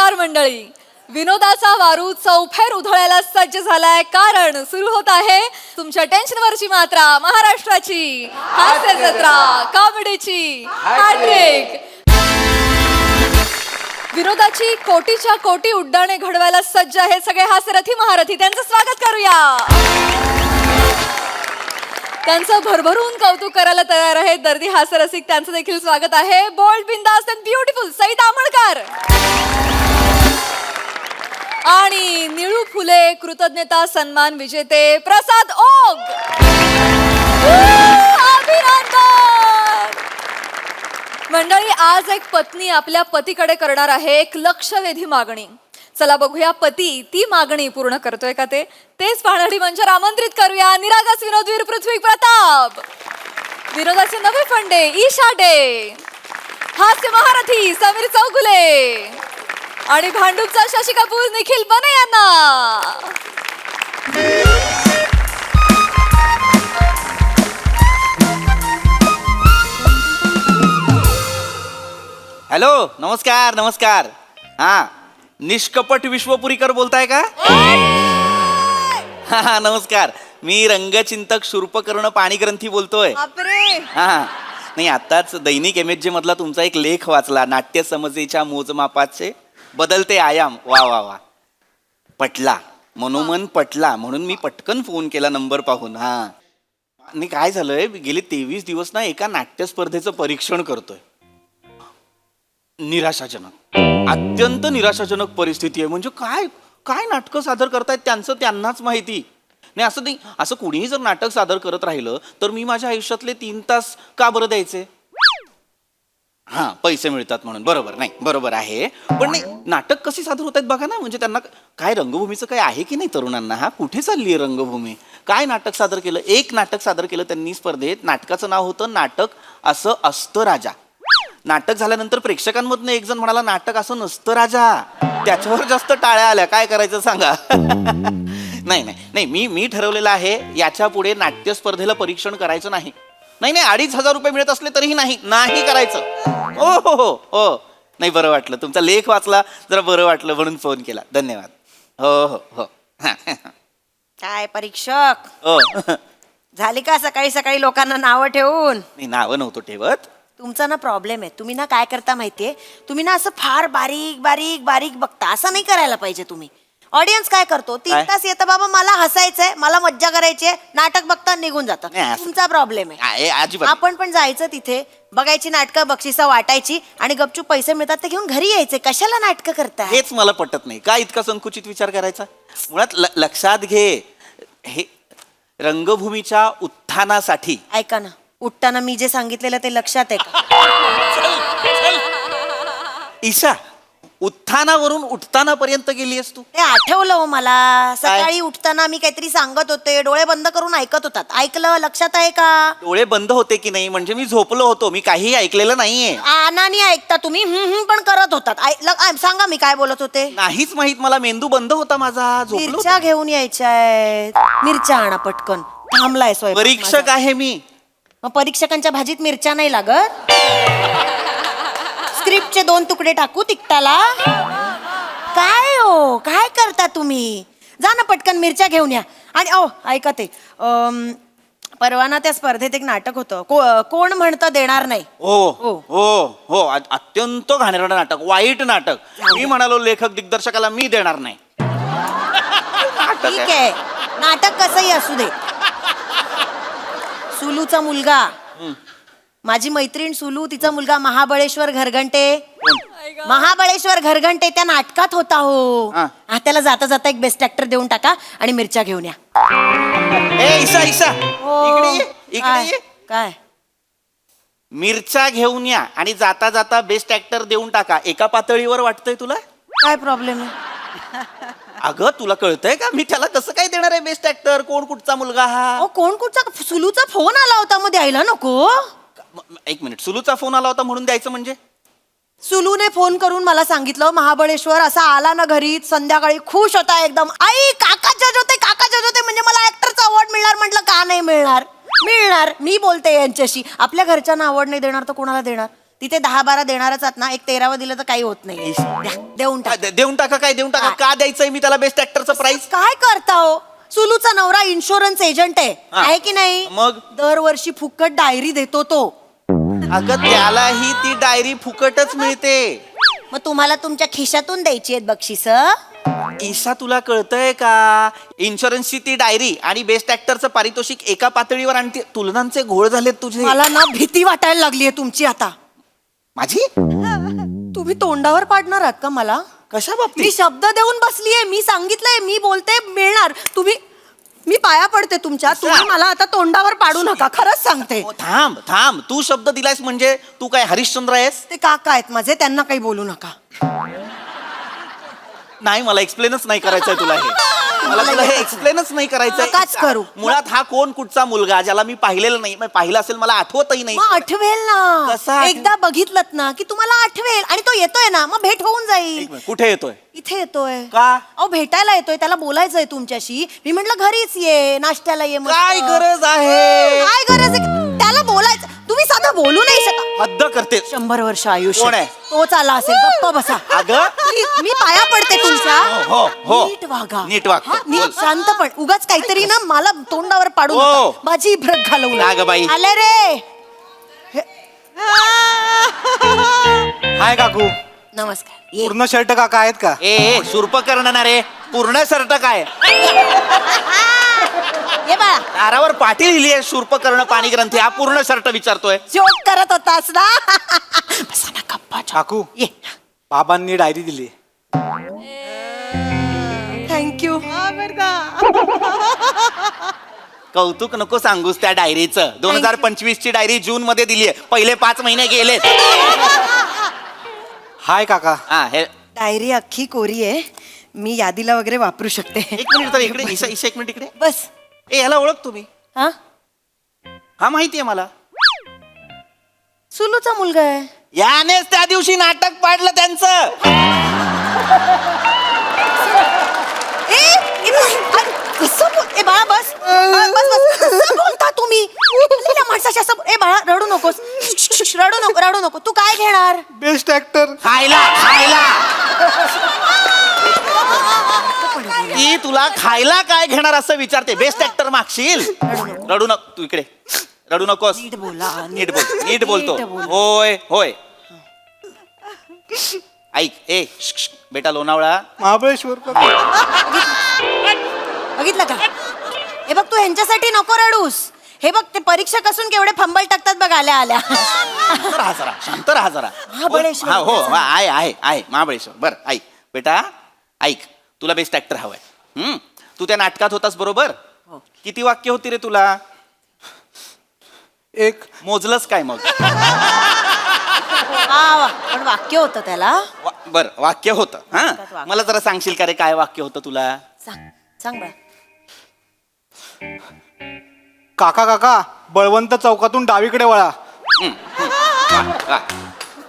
नमस्कार मंडळी. विनोदाचा वारू चौफेर उधळायला सज्ज झालाय, कारण सुरू होत आहे तुमच्या टेन्शनवरची मात्रा, महाराष्ट्राची हास्य जत्रा, कॉमेडीची हॅट्रिक. विनोदाची कोटीच्या कोटी उड्डाणे घडवायला सज्ज आहेत सगळे हास्यरथी महारथी. त्यांचं स्वागत करूया. त्यांचं भरभरून कौतुक करायला तयार आहेत दर्दी हास्यरसिक. त्यांचं देखील स्वागत आहे. बोल्ड, बिंदास अँड ब्युटिफुल सईद आमळकर आणि निळू फुले कृतज्ञता सन्मान विजेते प्रसाद ओग. मंडळी, आज एक पत्नी आपल्या पतीकडे करणार आहे एक लक्षवेधी मागणी. चला बघूया पती ती मागणी पूर्ण करतोय का तेच पाहण्यासाठी मंचावर आमंत्रित करूया निरागस विनोदवीर पृथ्वी प्रताप, विनोदाचे नवे फंडे ईशा डे, हास्य महारथी समीर चौगुले आणि भांडूपचा शशी कपूर निखिल बने यांना. हॅलो, नमस्कार नमस्कार. हा, निष्कपट विश्वपुरीकर बोलताय का? हा नमस्कार, मी रंगचिंतक शूर्पकर्ण पाणीग्रंथी बोलतोय. हा नाही, आताच दैनिक MHJ मधला तुमचा एक लेख वाचला, नाट्य समजेच्या मोजमापाचे बदलते आयाम. वा वा वा, पटला, मनोमन पटला, म्हणून मी पटकन फोन केला नंबर पाहून. हा आणि काय झालंय, गेले 23 दिवस ना एका नाट्य स्पर्धेचं परीक्षण करतोय. निराशाजनक, अत्यंत निराशाजनक परिस्थिती आहे. म्हणजे काय काय नाटकं सादर करतायत त्यांचं त्यांनाच माहिती नाही. असं नाही, असं कुणीही जर नाटक सादर करत राहिलं तर मी माझ्या आयुष्यातले 3 तास का बरं द्यायचे? हा, पैसे मिळतात म्हणून. बरोबर, नाही बरोबर आहे, पण नाही, नाटक कशी सादर होत आहेत बघा ना. म्हणजे त्यांना काय रंगभूमीचं काय आहे की नाही तरुणांना? हा, कुठे चालली आहे रंगभूमी? काय नाटक सादर केलं? एक नाटक सादर केलं त्यांनी स्पर्धेत. नाटकाचं नाव होतं नाटक असं असतं राजा. नाटक झाल्यानंतर प्रेक्षकांमधनं एक जण म्हणाला, नाटक असं नसतं राजा. त्याच्यावर जास्त टाळ्या आल्या. काय करायचं सांगा? नाही नाही नाही, मी ठरवलेलं आहे याच्या पुढे नाट्य स्पर्धेला परीक्षण करायचं नाही. नाही नाही, 2,500 रुपये मिळत असले तरीही नाही करायचं. हो हो हो हो, नाही, बरं वाटलं तुमचा लेख वाचला, जरा बरं वाटलं म्हणून फोन केला. धन्यवाद. हो हो हो. काय परीक्षक हो. झाली का सकाळी सकाळी लोकांना नावं ठेवून? नाही, नावं नव्हतं ठेवत. तुमचा ना प्रॉब्लेम आहे. तुम्ही ना काय करता माहितीये, तुम्ही ना असं फार बारीक बारीक बारीक बघता. असं नाही करायला पाहिजे तुम्ही. ऑडियन्स काय करतो, 3 तास येतं, बाबा मला हसायचंय, मला मज्जा करायची, नाटक बघता निघून जातात. तुमचा प्रॉब्लेम आहे. आपण पण जायचं तिथे, बघायची नाटकं, बक्षिसं वाटायची आणि गपचूप पैसे मिळतात ते घेऊन घरी यायचे. कशाला नाटकं करता? हेच मला पटत नाही. का इतका संकुचित विचार करायचा? मुळात लक्षात घे, हे रंगभूमीच्या उत्थानासाठी. ऐका ना, उठताना मी जे सांगितलेलं ते लक्षात आहे का? ईशा, उत्थानावरून उठताना पर्यंत गेलीस तू. ते आठवलं हो मला. सकाळी उठताना मी काहीतरी सांगत होते, डोळे बंद करून ऐकत होतात. ऐकलं? लक्षात आहे का? डोळे बंद होते की नाही? म्हणजे मी झोपलो होतो, मी काही ऐकलेलं नाहीये. आनानी ऐकता तुम्ही, पण करत होतात. सांगा मी काय बोलत होते? नाहीच माहित मला, मेंदू बंद होता माझा, झोपलो. मिरच्या घेऊन यायच्या. मिरच्या आणा पटकन, थांबलाय स्वयंपाक. परीक्षक आहे मी. मग परीक्षकांच्या भाजीत मिरच्या नाही लागत? स्क्रिप्टचे 2 तुकडे टाकू तिकटाला? काय हो, काय करता तुम्ही? जा ना पटकन मिरच्या घेऊन या. आणि ऐका ते परवा ना त्या स्पर्धेत एक नाटक होतं, कोण म्हणतं देणार नाही. हो हो हो हो, अत्यंत घाणेरडं नाटक, वाईट नाटक. मी म्हणालो लेखक दिग्दर्शकाला मी देणार नाही. ठीक आहे, नाटक कसंही असू दे. सुलूचा मुलगा, माझी मैत्रीण सुलू, तिचा मुलगा महाबळेश्वर घरघंटे त्या नाटकात होता हो. त्याला जाता जाता एक बेस्ट ऍक्टर देऊन टाका आणि मिरच्या घेऊन या. ईशा, इकडे ये. काय? मिरच्या घेऊन या आणि जाता जाता बेस्ट ऍक्टर देऊन टाका. एका पातळीवर वाटतंय तुला? काय प्रॉब्लेम आहे? अगं, तुला कळतंय का मी त्याला कसं काय देणार आहे बेस्ट ऍक्टर? कोण कुठचा मुलगा हा? कोण कुठचा? सुलूचा फोन आला होता, मग द्यायला नको? एक मिनिट, सुलूचा फोन आला होता म्हणून द्यायचं म्हणजे? सुलूने फोन करून मला सांगितलं, महाबळेश्वर असा आला ना घरी, संध्याकाळी खुश होता एकदम. आई, काका जज होते म्हणजे मला ऍक्टरचा अवॉर्ड मिळणार. म्हटलं का नाही मिळणार? मिळणार. मी बोलते यांच्याशी, आपल्या घरच्यांना अवॉर्ड नाही देणार तर कोणाला देणार? तिथे 10-12 देणारच आहात ना, एक 13वं दिलं तर काही होत नाही. द्या, देऊन टाका. देऊन टाका काय देऊन टाका का द्यायचंय मी त्याला बेस्ट ऍक्टरचं प्राइस काय करता हो? सुलूचा नवरा इन्शुरन्स एजंट हा. आहे की नाही? मग? दरवर्षी फुकट डायरी देतो तो. अगं त्यालाही ती डायरी फुकटच मिळते. मग तुम्हाला तुमच्या खिशातून द्यायची आहेत बक्षीस. ईशा तुला कळतंय का इन्शुरन्सची ती डायरी आणि बेस्ट ऍक्टरचं पारितोषिक एका पातळीवर आणि तुलनांचे घोळ झालेत तुझे. मला ना भीती वाटायला लागली आहे तुमची आता. माझी तुम्ही तोंडावर पाडणार आहात का मला? कशा मी बाबतीत शब्द देऊन बसलीये, मी सांगितलंय, मी बोलते मिळणार. मी पाया पडते तुमच्या. तुम्ही मला आता तोंडावर पाडू नका, खरंच सांगते. थांब थांब तू शब्द दिलायस म्हणजे तू काय हरिश्चंद्र आहेस? ते काका आहेत माझे, त्यांना काही बोलू नका. नाही मला एक्सप्लेनच नाही करायचंय तुला हे. मला तुला हे एक्सप्लेनच नाही करायचंय. नकाच करू. मुळात हा कोण कुठचा मुलगा ज्याला मी पाहिलेलं नाही, पाहिलं असेल मला आठवतही नाही. मग आठवेल ना. कसा आठवेल? एकदा बघितलं ना की तुम्हाला आठवेल आणि तो येतोय ना, मग भेट होऊन जाईल. एक मिनिट, कुठे येतोय? इथे येतोय. का? अहो भेटायला येतोय, त्याला बोलायचंय तुमच्याशी. मी म्हंटल घरीच ये, नाश्त्याला ये. मस्त. काय गरज आहे? काय गरज आहे? त्याला बोलायचं. तुम्ही साधं बोलू नाही शकत. हद्द करते. 100 वर्ष आयुष्य. कोण आहे? तोच आला असेल. गप्प बसा. अगं मी पाया पडते तुमच्या. हो, हो. नीट वागा. नीट वागतो. हा, नीट बोल. शांत पण. उगाच काहीतरी ना मला तोंडावर पाडू हो. नका. माझी इब्रत घालवू ना गं बाई. आले रे. हाय काकू. नमस्कार. ये. पूर्ण शर्ट काका आहेत का? ए सुरप करणार रे पूर्ण शर्ट काय ये बाळा. दारावर पाठी लिहिली आहे शूर्प कर्ण पाणी ग्रंथी. हा पूर्ण शर्ट विचारतोय. जोक करत होतास ना. बसा ना गप्पा. काकू ये. बाबांनी डायरी दिली. थँक्यू. कौतुक नको सांगूस त्या डायरीचं. 2025 ची डायरी जून मध्ये दिली आहे. पहिले 5 महिने गेलेत. हाय काका. हा हे डायरी अख्खी कोरी आहे. मी यादीला वगैरे वापरू शकते. एक मिनिट तर इकडे ईशा ईशा एक मिनिट इकडे. बस. ए याला ओळख तुम्ही? हा, हा माहितीये मला. सुलूचा मुलगा आहे. यानेच त्या दिवशी नाटक पाडलं त्यांचं. कसं ए बाळा बस. बस बस. कसं बोलता तुम्ही? लिहिल्या माणसाशी असं. ए बाळा रडू नकोस. रडू नको. तू काय घेणार? Best actor. खायला ती तुला खायला काय घेणार असं विचारते. बेस्ट ऍक्टर मागशील. रडू नको तू इकडे. रडू नकोस. नीट बोला. नीट बोल. नीट बोलतो. नीट बोल. होय होय. ऐक ए बेटा लोणावळा. महाबळेश्वर. बघितलं का? हे बघ तू ह्यांच्यासाठी नको रडूस. हे बघ ते परीक्षक असून केवढे फंबल टाकतात बघ आल्या आल्या. शांत राहा जरा. महाबळेश्वर. हा हो आहे महाबळेश्वर. बर ऐक बेटा ऐक. तुला बेस्ट ऍक्टर हवाय. तू त्या नाटकात होतास बरोबर. किती वाक्य होती रे तुला? एक. मोजलंच काय मग? वा, पण वाक्य होतं त्याला. बर वाक्य होतं. हा वाक्य. मला जरा सांगशील का रे काय वाक्य होतं तुला? सांग बा. काका बळवंत चौकातून डावीकडे वळा. वा.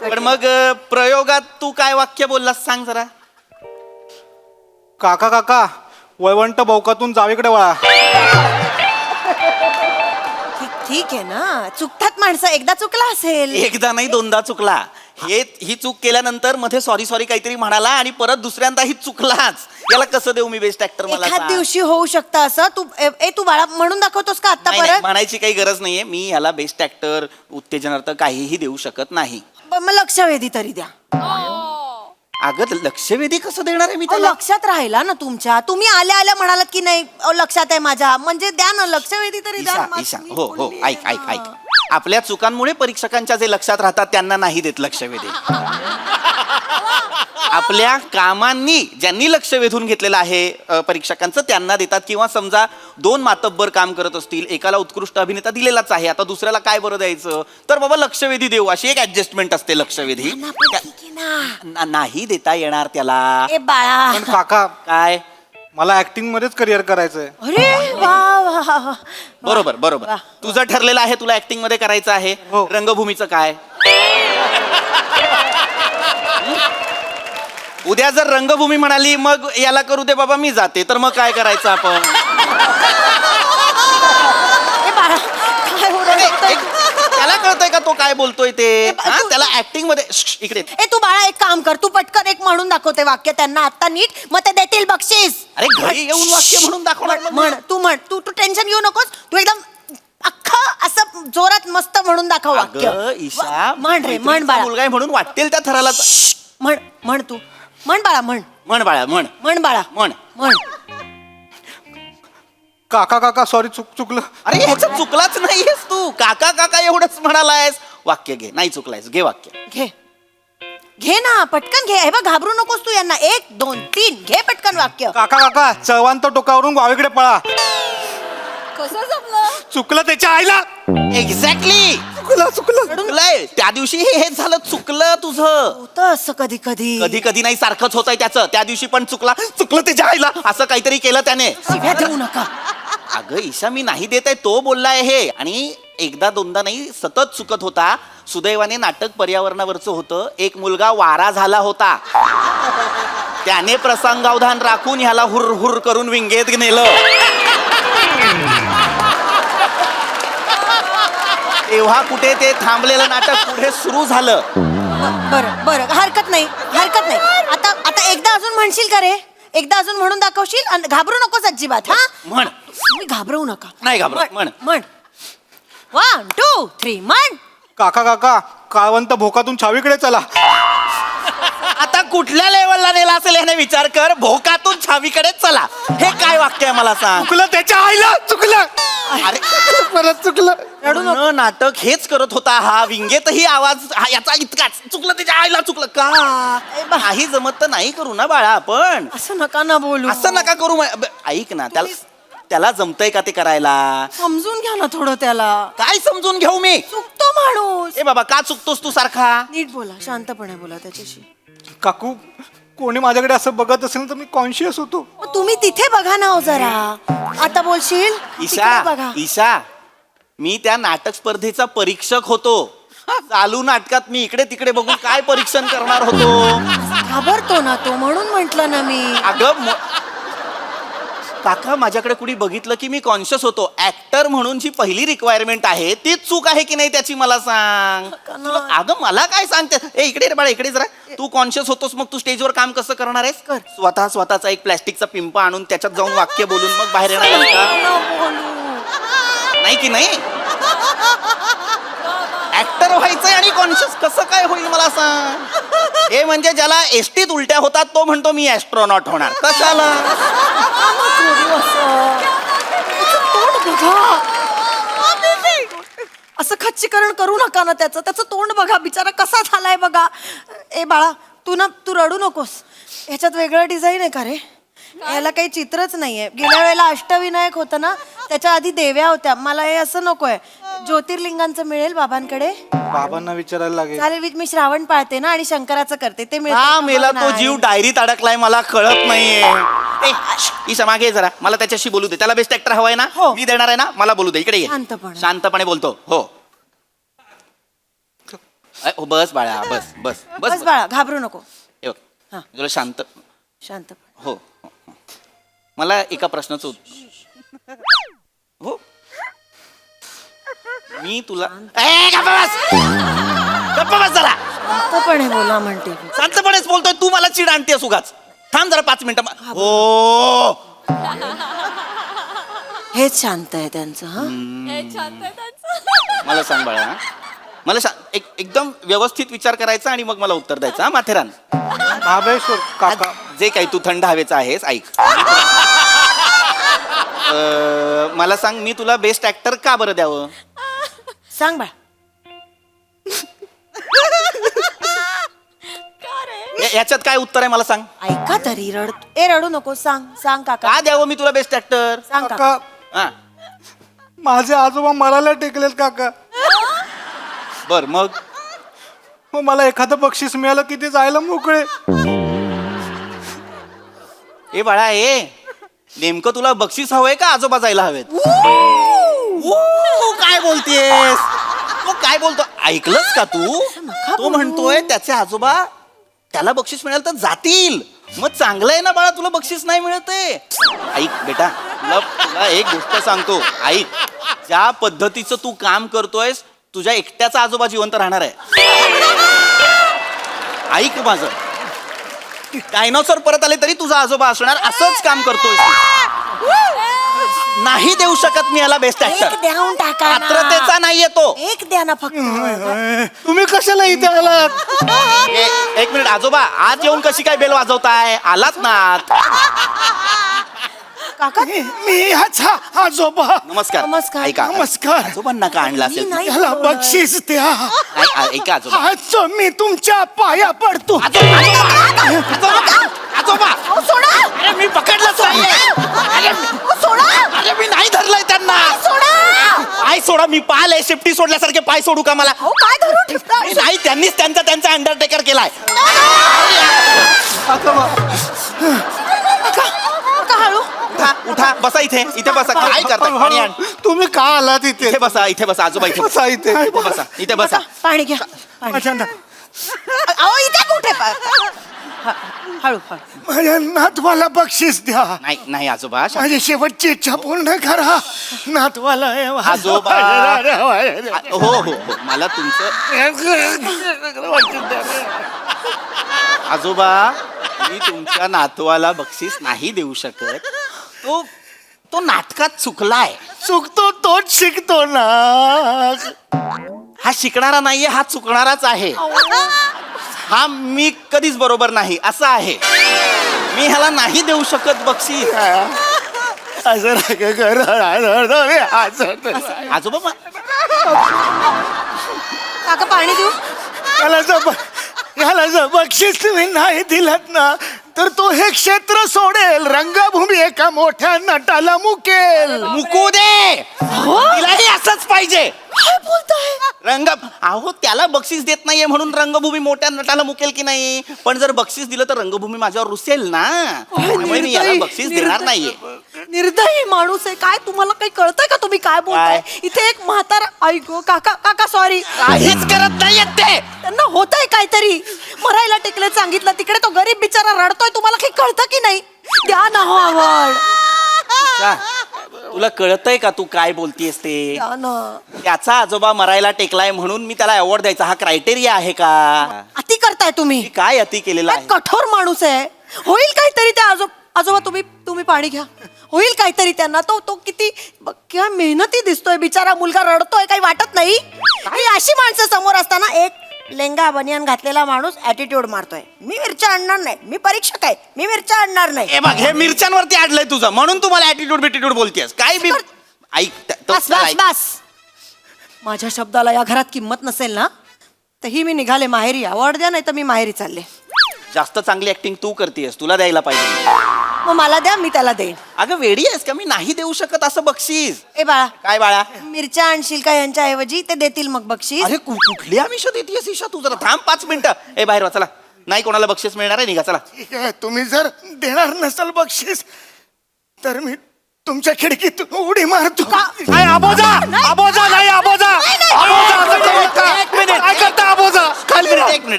पण मग प्रयोगात तू काय वाक्य बोललास सांग जरा. काका वळवंट बौकातून जावीकडे वळा. ठीक आहे ना. चुकतात माणसं. एकदा चुकला असेल. एकदा नाही 2दा चुकला. ही चूक केल्यानंतर मध्ये सॉरी काहीतरी म्हणाला आणि परत दुसऱ्यांदा ही चुकलाच. याला कसं देऊ मी बेस्ट ऍक्टर? मला एखाद सांग. दिवशी होऊ शकतं असं. तू बाळा म्हणून दाखवतोस का आता नाही, नाही, परत? म्हणायची काही गरज नाहीये. मी याला बेस्ट ऍक्टर उत्तेजनार्थ काहीही देऊ शकत नाही. मग लक्षवेधी तरी द्या. अगं लक्षवेधी कसं देणार आहे मी अहो, त्याला? लक्षात राहिला ना तुमच्या. तुम्ही आल्या म्हणालात की नाही लक्षात आहे माझ्या. म्हणजे द्या ना लक्षवेधी तरी द्या. ईशा हो हो ऐक आपल्या चुकांमुळे परीक्षकांच्या जे लक्षात राहतात त्यांना नाही देत लक्षवेधी. आपल्या कामांनी ज्यांनी लक्ष वेधून घेतलेलं आहे परीक्षकांचं त्यांना देतात. किंवा समजा 2 मातब्बर काम करत असतील, एकाला उत्कृष्ट अभिनेता दिलेलाच आहे, आता दुसऱ्याला काय बरं द्यायचं, तर बाबा लक्षवेधी देऊ अशी एक ऍडजस्टमेंट असते लक्षवेधी. नाही देता येणार त्याला. ए बाळा. पण काका काय? मला ऍक्टिंग मध्येच करिअर करायचंय. अरे वा. बरोबर तुझं ठरलेलं आहे. तुला ऍक्टिंग मध्ये करायचं आहे. हो. रंगभूमीचं काय? उद्या जर रंगभूमी म्हणाली मग याला करू दे बाबा मी जाते, तर मग काय करायचं आपण? ए बाळा काय त्याला कळतंय का तो काय बोलतोय ते हा? तू- त्याला ऍक्टिंग मध्ये इकडे ए तू बाळा एक काम कर, तू पटकन एक म्हणून दाखवते वाक्य त्यांना आता नीट, मग ते देतील बक्षीस. अरे घरी येऊन वाक्य म्हणून दाखवणार ना मी. म्हण तू टेन्शन घेऊ नकोस, तू एकदम अख्खा असं जोरात मस्त म्हणून दाखव वाक्य. अगं ईशा म्हण रे, म्हण मैत्रिणीचा बाळा, मुलगा आहे म्हणून वाटेल त्या थराला म्हण तू, म्हण बाळा, म्हण बाळा म्हण बाळा, म्हण. म्हण. काका काका सॉरी चुकलं. अरे ह्याच्यात चुकलाच नाहीयेस तू काका काका एवढंच म्हणालायस वाक्य घे नाही चुकलायस घे वाक्य घे ना पटकन घे. हे बघ घाबरू नकोस तू यांना. 1 2 3 घे पटकन वाक्य. काका काका चळवांत टोकावरून वावीकडे पळा. कसं जमलं? चुकलं त्याच्या आईला. एक्झॅक्टली चुकलं चुकलंय त्या दिवशी हे झालं चुकलं तुझं होतं असं कधी कधी. कधी कधी नाही सारखंच होतंय त्याचं त्या दिवशी पण चुकलं त्याच्या आईला असं काहीतरी केलं त्याने शिव्या देऊ नका. अगं ईशा मी नाही देत आहे तो बोललाय हे आणि एकदा दोनदा नाही सतत चुकत होता सुदैवाने नाटक पर्यावरणावरचं होतं एक मुलगा वारा झाला होता त्याने प्रसंगावधान राखून ह्याला हुर हुर करून विंगेत नेलं तेव्हा कुठे ते थांबलेलं नाटक पुढे सुरू झालं बरं बरं हरकत नाही. आता एकदा अजून म्हणशील का रे? एकदा अजून म्हणून दाखवशील आणि घाबरू नकोस अजिबात. हा म्हण तुम्ही घाबरवू नका. नाही घाबरत, म्हण. 1 2 3 म्हण. काका काका काळवंत भोकातून छावीकडे चला. आता कुठल्या लेवलला नेला असेल याने विचार कर भोकातून छावीकडे चला हे काय वाक्य आहे मला सांग चुकलं त्याच्या आईला. चुकलं अरे परत चुकलं. पूर्ण नाटक हेच करत होता हा विंगेतही आवाज याचा इतकाच चुकलं त्याच्या आईला चुकलं का काही जमत तर नाही करू ना बाळा आपण असं नका ना बोलू. असं नका करू ऐक ना त्याला जमतंय का ते करायला समजून घ्या ना थोडं त्याला. काय समजून घेऊ मी चुकतो माणूस. ए बाबा का चुकतोस तू सारखा नीट बोला, शांतपणे बोला त्याच्याशी. काकू कोणी माझ्याकडे असं बघत असेल तर मी कॉन्शियस होतो. मग तुम्ही तिथे बघा ना हो जरा. आता बोलशील तिकडे बघा. ईशा मी त्या नाटक स्पर्धेचा परीक्षक होतो चालू नाटकात मी इकडे तिकडे बघून काय परीक्षण करणार होतो घाबरतो ना तो म्हणून म्हंटल ना मी. अगं काका माझ्याकडे कुणी बघितलं की मी कॉन्शियस होतो ऍक्टर म्हणून जी पहिली रिक्वायरमेंट आहे तीच चूक आहे की नाही त्याची मला सांग अगं मला काय सांगते ए इकडे रे बाळा इकडे जरा तू कॉन्शियस होतोस मग तू स्टेजवर काम कसं करणार आहेस कर. स्वतःचा एक प्लॅस्टिकचा पिंपा आणून त्याच्यात जाऊन वाक्य बोलून मग बाहेर येणार आहेस का नाही की नाही ऍक्टर व्हायचंय आणि कॉन्शियस कसं काय होईल मला सांग हे म्हणजे ज्याला एसटीत उलट्या होतात तो म्हणतो मी ऍस्ट्रॉनॉट होणार कशाला असं खच्चीकरण करू नका ना त्याचं तोंड बघा बिचारा कसा झालाय बघा. ए बाळा तू रडू नकोस. ह्याच्यात वेगळं डिझाईन आहे का रे? याला काही चित्रच नाहीये. गेल्या वेळेला अष्टविनायक होतं ना त्याच्या आधी देव्या होत्या. मला हे असं नकोय. ज्योतिर्लिंगांचं मिळेल बाबांकडे. बाबांना विचारायला लागेल. चालेल मी श्रावण पाळते ना आणि शंकराचं करते ते मिळेल हा का? मेला बघ तो ना. जीव डायरीत अडकलाय मला कळत नाहीये ए, ईशा मागे ये जरा मला त्याच्याशी बोलू दे त्याला बेस्ट ऍक्टर हवाय ना हो. मी देणार आहे ना मला बोलू दे इकडे ये शांतपणे. शांतपणे बोलतो हो हो बस बाळा बस बस बस बाळा घाबरू नको. हे बघ, हा. तुला शांतपणे. हो मला एका प्रश्नाचं हो मी तुला ए, गप्प बस जरा शांतपणे बोला म्हणते मी. शांतपणेच बोलतोय तू मला चिड आणतेस उगाच थांब जरा 5 मिनिटं हो हेच शांत आहे त्यांचं. हा हे छान आहे त्यांचं. मला सांग बाळा मला एकदम व्यवस्थित विचार करायचा आणि मग मला उत्तर द्यायचं हा माथेरान महाबळेश्वर काका जे काही तू थंड हवेचा आहेस ऐक मला सांग मी तुला बेस्ट ऍक्टर का बरं द्यावं सांग बाळा. याच्यात काय उत्तर आहे मला सांग ऐका तरी रडू नको. सांग काका. का द्यावं मी तुला बेस्ट ऍक्टर सांग काका. काका माझे आजोबा मरायला टेकलेत काका. बर मग मला एखादं बक्षीस मिळालं की ते जायला मोकळे. ए बाळा ए नेमकं तुला बक्षीस हवंय का आजोबा जायला हवेत काय बोलतेस काय बोलतो ऐकलंच का तू तो म्हणतोय त्याचे आजोबा त्याला बक्षीस मिळालं तर जातील मग चांगलं आहे ना बाळा तुला बक्षीस नाही मिळते ऐक बेटा तुला एक गोष्ट सांगतो ऐक ज्या पद्धतीचं तू काम करतोयस तुझ्या एकट्याचा आजोबा जिवंत राहणार आहे. ऐक माझं, डायनोसॉर परत आले तरी तुझा आजोबा असणार, असंच काम करतोय. नाही देऊ शकत मी याला बेस्ट एक ऍक्टर. देऊन टाका ना. पात्रतेचा नाहीये तो. एक द्या ना फक्त. तुम्ही कशाला इथे आलात? एक मिनिट आजोबा, आत येऊन कशी काय बेल वाजवताय? आलात ना आत. काका मी ह्याचा आजोबा. नमस्कार. नमस्कार. ऐका नमस्कार. आजोबांना का आणला मी असेल? नाही याला बोलणार. बक्षीस द्या. ऐका आजोबा. आज मी तुमच्या पाया पडतो. आजोबा अहो, सोडा. अरे मी पकडलंच नाहीये. अहो, सोडा. अरे मी नाही धरलंय त्यांना. सोडा. पाय सोडा. मी पाहिले शिफ्टी सोडल्यासारखे पाय सोडू का मला? अहो, काय धरून ठेवता? नाही, त्यांनीच त्यांचा अंडरटेकर केलाय. काका, हळू. उठा उठा, बसा इथे. इथे बसा. काय करता? पाणी आण. तुम्ही का आलात इथे? इथे बसा. इथे बसा आजोबा. इथे बसा इथे. इथे बसा. इथे बसा. पाणी घ्या. पाणी. माझ्या अहो, इथे कुठे हळू हळू. माझ्या नातवाला बक्षीस द्या. नाही नाही आजोबा. माझी शेवटची इच्छा पूर्ण करा. नातवाला हे वा- आजोबा. हो हो हो, मला तुमचं आजोबा, मी तुमच्या नातवाला बक्षीस नाही देऊ शकत. तो नाटकात चुकलाय. चुकतो तोच शिकतो ना. हा शिकणारा नाहीये, हा चुकणाराच आहे. हा मी कधीच बरोबर नाही असं आहे. मी ह्याला नाही देऊ शकत बक्षीस. असं नका करू. आजोबा काका पाणी देऊ. याला जर बक्षीस तुम्ही नाही दिलात ना तर तो हे क्षेत्र सोडेल. रंगभूमी एका मोठ्या नटाला मुकेल. मुकू दे. तिलाही असंच पाहिजे. काय बोलताय? अहो त्याला बक्षीस देत नाहीये म्हणून रंगभूमी मोठ्या नटाला मुकेल की नाही? पण जर बक्षीस दिलं तर रंगभूमी माझ्यावर रुसेल ना. त्यामुळे मी याला बक्षीस देणार नाहीये. निर्दयी माणूस आहे. काय तुम्हाला काही कळतंय का? तुम्ही काय बोलताय? काय? इथे एक म्हातारा ऐको काका काका सॉरी. काहीच करत नाहीयेत ते. त्यांना होतंय काहीतरी. मरायला टेकले सांगितलं, तिकडे तो गरीब बिचारा रडतोय. तुम्हाला काही कळतं की नाही? द्या ना हो आवड. का? तुला कळतंय का तू काय बोलतीयस ते? द्या ना. त्याचा आजोबा मरायला टेकलाय म्हणून मी त्याला अवॉर्ड द्यायचा हा क्रायटेरिया आहे का? अति करताय तुम्ही. मी काय अति केलेलं काय आहे? कठोर माणूस आहे. होईल काहीतरी त्या आजोबा तुम्ही पाणी घ्या. होईल काहीतरी त्यांना. तो किती क्या मेहनती दिसतोय. बिचारा मुलगा रडतोय. काही वाटत नाही? ही अशी माणसं समोर असताना एक लेंगा बनियान घातलेला माणूस ऍटिट्यूड मारतोय. मी मिरच्या आणणार नाही. मी परीक्षक आहे. मी मिरच्या आणणार नाही. हे बघ, हे मिरच्यांवरती अडलंय तुझं म्हणून तुम्हाला ऍटिट्यूड बिटिट्यूड बोलतेस. काय बी ऐक बस बस बस. माझ्या शब्दाला या घरात किंमत नसेल ना तर ही मी निघाले माहेरी. अवॉर्ड द्या, नाही तर मी माहेरी चालले. जास्त चांगली ऍक्टिंग तू करतेस, तुला द्यायला पाहिजे. मग मला द्या, मी त्याला देईन. अगं वेडी आहेस का? मी नाही देऊ शकत असं बक्षीस. ए बाळा, काय बाळा? मिरच्या आणशील का यांच्या ऐवजी? ते देतील मग बक्षीस. अरे कुठली आमिष देतेस ईशा तू? जरा थांब 5 मिनिटं. ए बाहेर वा, चला. नाही कोणाला बक्षीस मिळणार आहे, निघा चला. ठीक आहे, तुम्ही जर देणार नसाल बक्षीस तर मी तुमच्या खिडकीतून उडी मारतो. नाही, आबोजा आबोजा नाही आबोजा आबोजा असं करू नका. एक मिनिट. काय करता आबोजा? खाली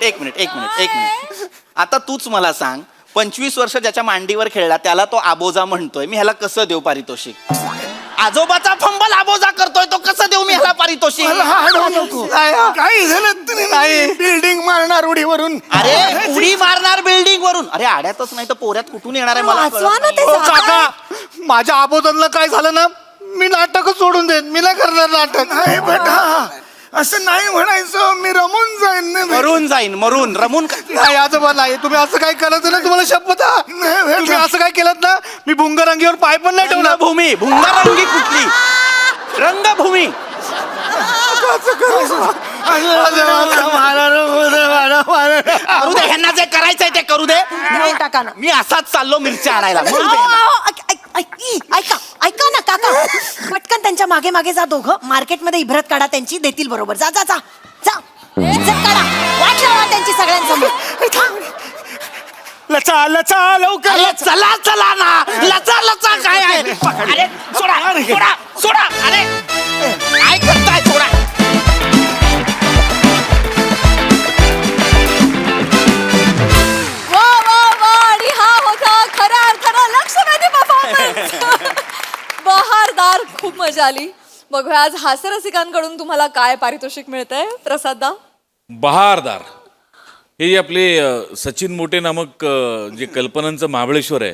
एक मिनिट. आता तूच मला सांग, 25 वर्ष ज्याच्या मांडीवर खेळला त्याला तो आबोजा म्हणतोय, मी ह्याला कसं देऊ पारितोषिक? आजोबाचा फंबल आबोजा करतोय, तो कसं देऊ मी ह्याला पारितोषिक? मला हाडवू नको. काही झालं तरी नाही. बिल्डिंग मारणार उडीवरून. अरे उडी मारणार बिल्डिंग वरून? अरे आड्यातच नाही तर पोऱ्यात कुठून येणार आहे मला वाचवा ना कळत ते नाही. ओ काका, माझ्या आबोदांना काय झालं ना, मी नाटकच सोडून देईन. मी नाही करणार नाटक. नाही बेटा, असं नाही म्हणायचं. मी रमून जाईन ना. मरून रमून नाही आजोबा नाही. तुम्ही असं काय केलं ना, तुम्हाला शपथ आहे. तुम्ही असं काय केलं ना, मी भुंगरंगीवर पाय पण नाही ठेवला. रंगभूमी भुंगारंगी कुठली रंगभूमी? करू दे ह्यांना जे करायचंय ते करू दे. देऊन टाका ना. मी असाच चाललो मिरच्या आणायला. मरू दे अहो, ह्यांना. अहो, ऐका ऐका ना काका. पटकन त्यांच्या मागे मागे जा दोघं. मार्केटमध्ये इब्रत काढा त्यांची. देतील बरोबर. जा जा जा जा. इज्जत काढा. वाट लावा त्यांची सगळ्यांसमोर. लचा लचा लवकर. अरे चला ना. लचा काय आहे? अरे सोडा. अरे काय करताय? सोडा. वा आणि हा होता खरा अर्थानं लक्षवेधी परफॉर्मन्स. बहारदार, खूप मजा आली. बघूया आज हास्यरसिकांकडून तुम्हाला काय पारितोषिक मिळतंय प्रसाददा. बहारदार हे जे आपले सचिन मोटे नामक जे कल्पनांचं महाबळेश्वर आहे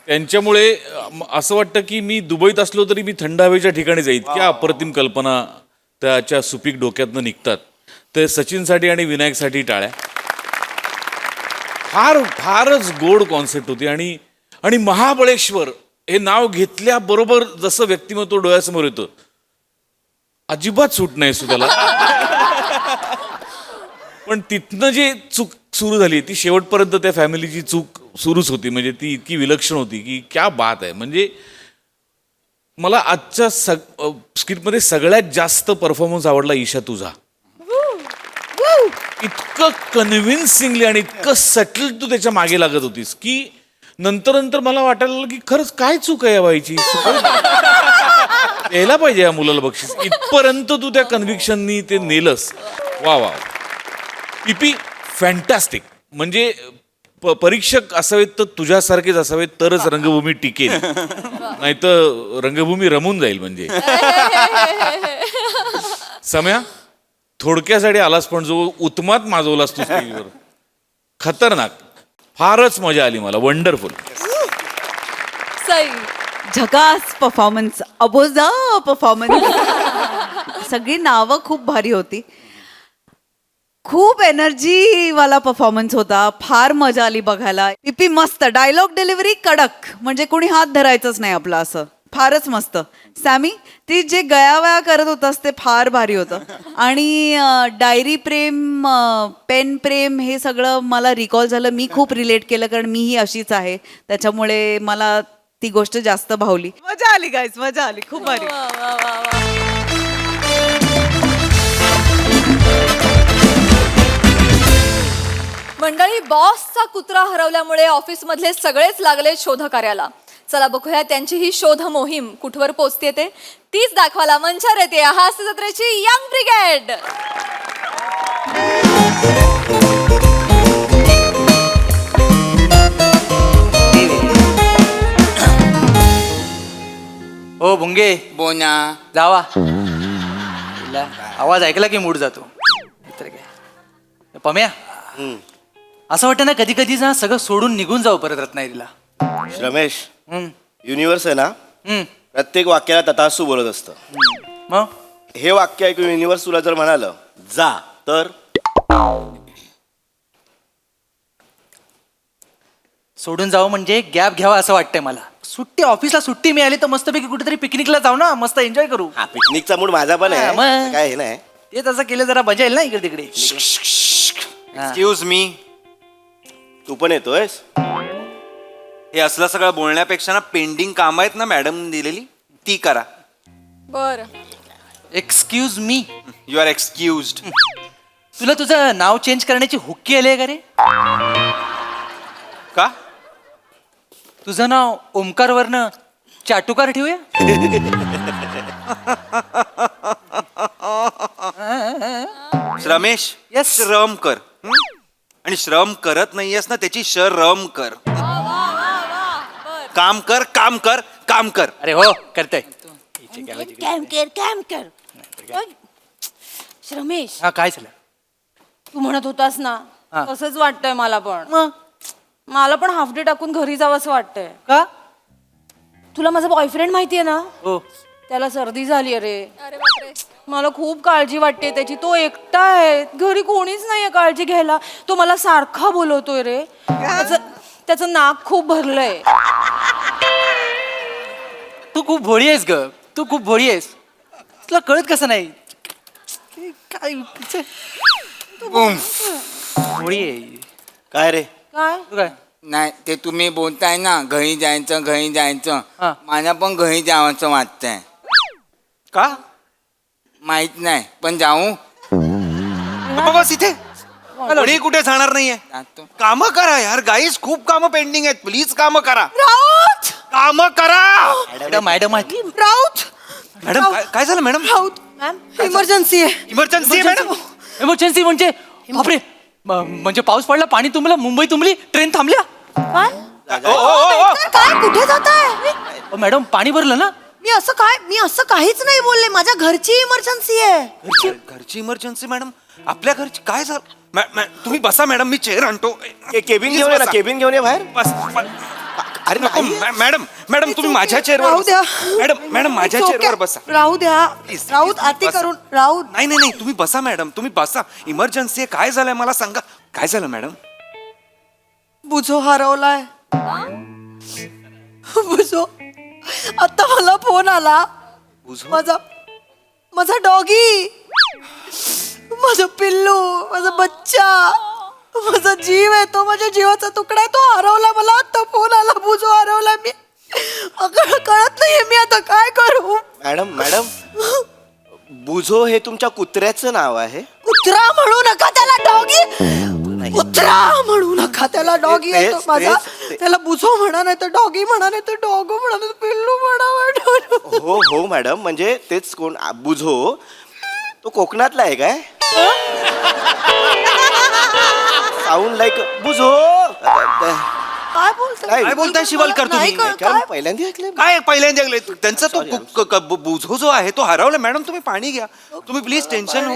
त्यांच्यामुळे असं वाटतं की मी दुबईत असलो तरी मी थंड हवेच्या ठिकाणी जाईल. इतक्या अप्रतिम कल्पना त्याच्या सुपीक डोक्यातनं निघतात. तर सचिनसाठी आणि विनायकसाठी टाळ्या. फारच गोड कॉन्सेप्ट होती. आणि महाबळेश्वर हे नाव घेतल्याबरोबर जसं व्यक्तिमत्व डोळ्यासमोर येतं अजिबात सूट नाही सुद्धा. पण तिथनं जे चूक सुरू झाली ती शेवटपर्यंत त्या फॅमिलीची चूक सुरूच होती. म्हणजे ती इतकी विलक्षण होती की क्या बात आहे. म्हणजे मला आजच्या स्क्रिप्टमध्ये सगळ्यात जास्त परफॉर्मन्स आवडला ईशा तुझा. इतकं कन्व्हिन्सिंगली आणि इतकं सटल तू त्याच्या मागे लागत होतीस की नंतर मला वाटायला लागलं की खरंच काय चूक आहे या बाईची. यायला पाहिजे या मुलाला बक्षीस. इथपर्यंत तू त्या कन्व्हिक्शननी ते नेलस. वा वा. पीपी फॅन्टॅस्टिक. म्हणजे परीक्षक असावेत तर तुझ्यासारखेच असावेत तरच रंगभूमी टिकेल. नाहीतर रंगभूमी रमून जाईल. म्हणजे सम्या थोडक्यासाठी आलास पण जो उत्मात माजवलास तू स्टेजवर खतरनाक. फारच मजा आली मला. वंडरफुल. सई. झकास परफॉर्मन्स, अबोजा परफॉर्मन्स. सगळी नावं खूप भारी होती. खूप एनर्जी वाला परफॉर्मन्स होता. फार मजा आली बघायला. पीपी मस्त. डायलॉग डिलिव्हरी कडक. म्हणजे कोणी हात धरायचंच नाही आपलं असं. फारच मस्त. सॅमी ती जे गयावया करत होतास ते फार भारी होतं. आणि डायरी प्रेम, पेन प्रेम हे सगळं मला रिकॉल झालं. मी खूप रिलेट केलं कारण मीही अशीच आहे. त्याच्यामुळे मला ती गोष्ट जास्त भावली. मजा आली गाईज, मजा आली. खूप भारी. मंडळी, बॉसचा कुत्रा हरवल्यामुळे ऑफिसमधले सगळेच लागले शोधकार्याला. चला बघूया त्यांची ही शोध मोहीम कुठवर पोहोचते ते. तीच दाखवायला मंचावर येते हास्य जत्रेची यंग ब्रिगेड. ओ भुंगे बोना जावा. इला, आवाज ऐकला की मूड जातो. इतर काय पम्या, असं वाटतं ना कधी कधी ना सगळं सोडून निघून जाऊ परत रत्नागिरीला. रमेश, हम्म, युनिव्हर्स आहे ना हम्म, प्रत्येक वाक्याला तथास्तू बोलत असतं. मग हे वाक्य ऐकून युनिव्हर्स तुला जर म्हणालं जा तर सोडून जावं म्हणजे गॅप घ्यावा असं वाटतंय मला. सुट्टी ऑफिसला सुट्टी मिळाली तर मस्तपैकी कुठेतरी पिकनिकला जाऊ ना. मस्त एन्जॉय करू. हा पिकनिकचा मूड माझा पण हा, आहे. मग. असं काय हे नाही. ते तसं केलं जरा मजा येईल ना इकडे तिकडे. एक्सक्यूज मी, तू पण येतोयस? हे असलं सगळं बोलण्यापेक्षा ना पेंडिंग काम आहेत ना मॅडम दिलेली ती करा. बर. Excuse me, you are excused. तुला तुझं नाव चेंज करण्याची हुक्की आली आहे का रे? का? तुझं नाव ओमकार वरनं चाटुकार ठेवूया. रमेश, Yes. श्रम कर. हं? आणि श्रम करत नाहीयेस ना त्याची शरम कर. काम कर, काम कर, काम कर. अरे हो करतोय. काम कर. रमेश, हा काय झालं? तू म्हणत होतास ना हा. तसंच वाटतंय मला पण. मग मला पण हाफ डे टाकून घरी जावं असं वाटतंय. का? तुला माझा बॉयफ्रेंड माहितीये ना, हो. त्याला सर्दी झाली. अरे अरे बापरे. मला खूप काळजी वाटते त्याची. तो एकटा आहे, घरी कोणीच नाहीये काळजी घ्यायला. तो मला सारखा बोलवतोय रे. त्याचं नाक खूप भरलंय. तू खूप भोळी आहेस ग. तू खूप भोळी आहेस. तुला कळत कसं नाही? काय भोळी आहे. काय रे? काय तू काय? नाही ते तुम्ही बोलताय ना घरी जायचं घरी जायचं हा. मला पण घरी जावंसं वाटतंय. का? माहित नाही पण जाऊ. बस इथे कोणी कुठे जाणार नाहीये. जातो. काम करा यार गाईस, खूप काम पेंडिंग आहेत. प्लीज काम करा. काम करा. मॅडम मॅडम आहे. राऊत मॅडम काय झालं मॅडम? राऊत मॅम, इमर्जन्सी आहे. Emergency madam. इमर्जन्सी म्हणजे बापरे. म्हणजे पाऊस पडला, पाणी तुंबलं, मुंबई तुंबली, ट्रेन थांबल्या. काय? ओ, ओ, ओ, ओ. काय कुठे जाताय? मॅडम पाणी भरलं ना. मी मी असं काहीच नाही बोलले. माझ्या घरची इमर्जन्सी आहे. घरची इमर्जन्सी मॅडम? आपल्या घरची काय झालं? तुम्ही बसा मॅडम, मी चेअर आणतो. केबिन घेऊन ये ना, केबिन घेऊन ये बाहेर. अरे नको, नाही. मॅडम तुम्ही माझ्या चेअरवर राहू द्या. मॅडम माझ्या चेअरवर बसा. राहू द्या. Please, राऊत please, अति बसा. करून राऊत. नाही तुम्ही बसा मॅडम, तुम्ही बसा. इमर्जन्सी आहे, काय झालंय मला सांगा. काय झालं मॅडम? बुजो हरवलाय. बुजो, आता मला फोन आला. बुजो? माझा डॉगी, माझं पिल्लू, माझा बच्चा, माझा जीव आहे तो, माझ्या जीवाचा तुकडा आहे तो हरवला. मला आता फोन आला, बुजो हरवला. मी कळत नाहीये मी आता काय करू. मॅडम बुझो हे तुमच्या कुत्र्याचं नाव आहे. कुत्रा म्हणू नका त्याला, डॉगी. कुत्रा म्हणू नका त्याला, डॉगी आहे तो माझा. त्याला बुझो म्हणा, नाही तर डॉगी म्हणा, नाही तर डॉगो म्हणा, नाही तर पिल्लू म्हणा. हो मॅडम, म्हणजे तेच कोण बुझो तो कोकणातला आहे काय? साऊंड लाईक बुझो. काय बोलताय? काय बोलताय शिवालकर तुम्ही? काय पहिल्यांदा ऐकलंय? काय पहिल्यांदा ऐकलंय? त्यांचा तो बुझो जो आहे तो हरवला. मॅडम तुम्ही पाणी घ्या. तुम्ही प्लीज टेन्शन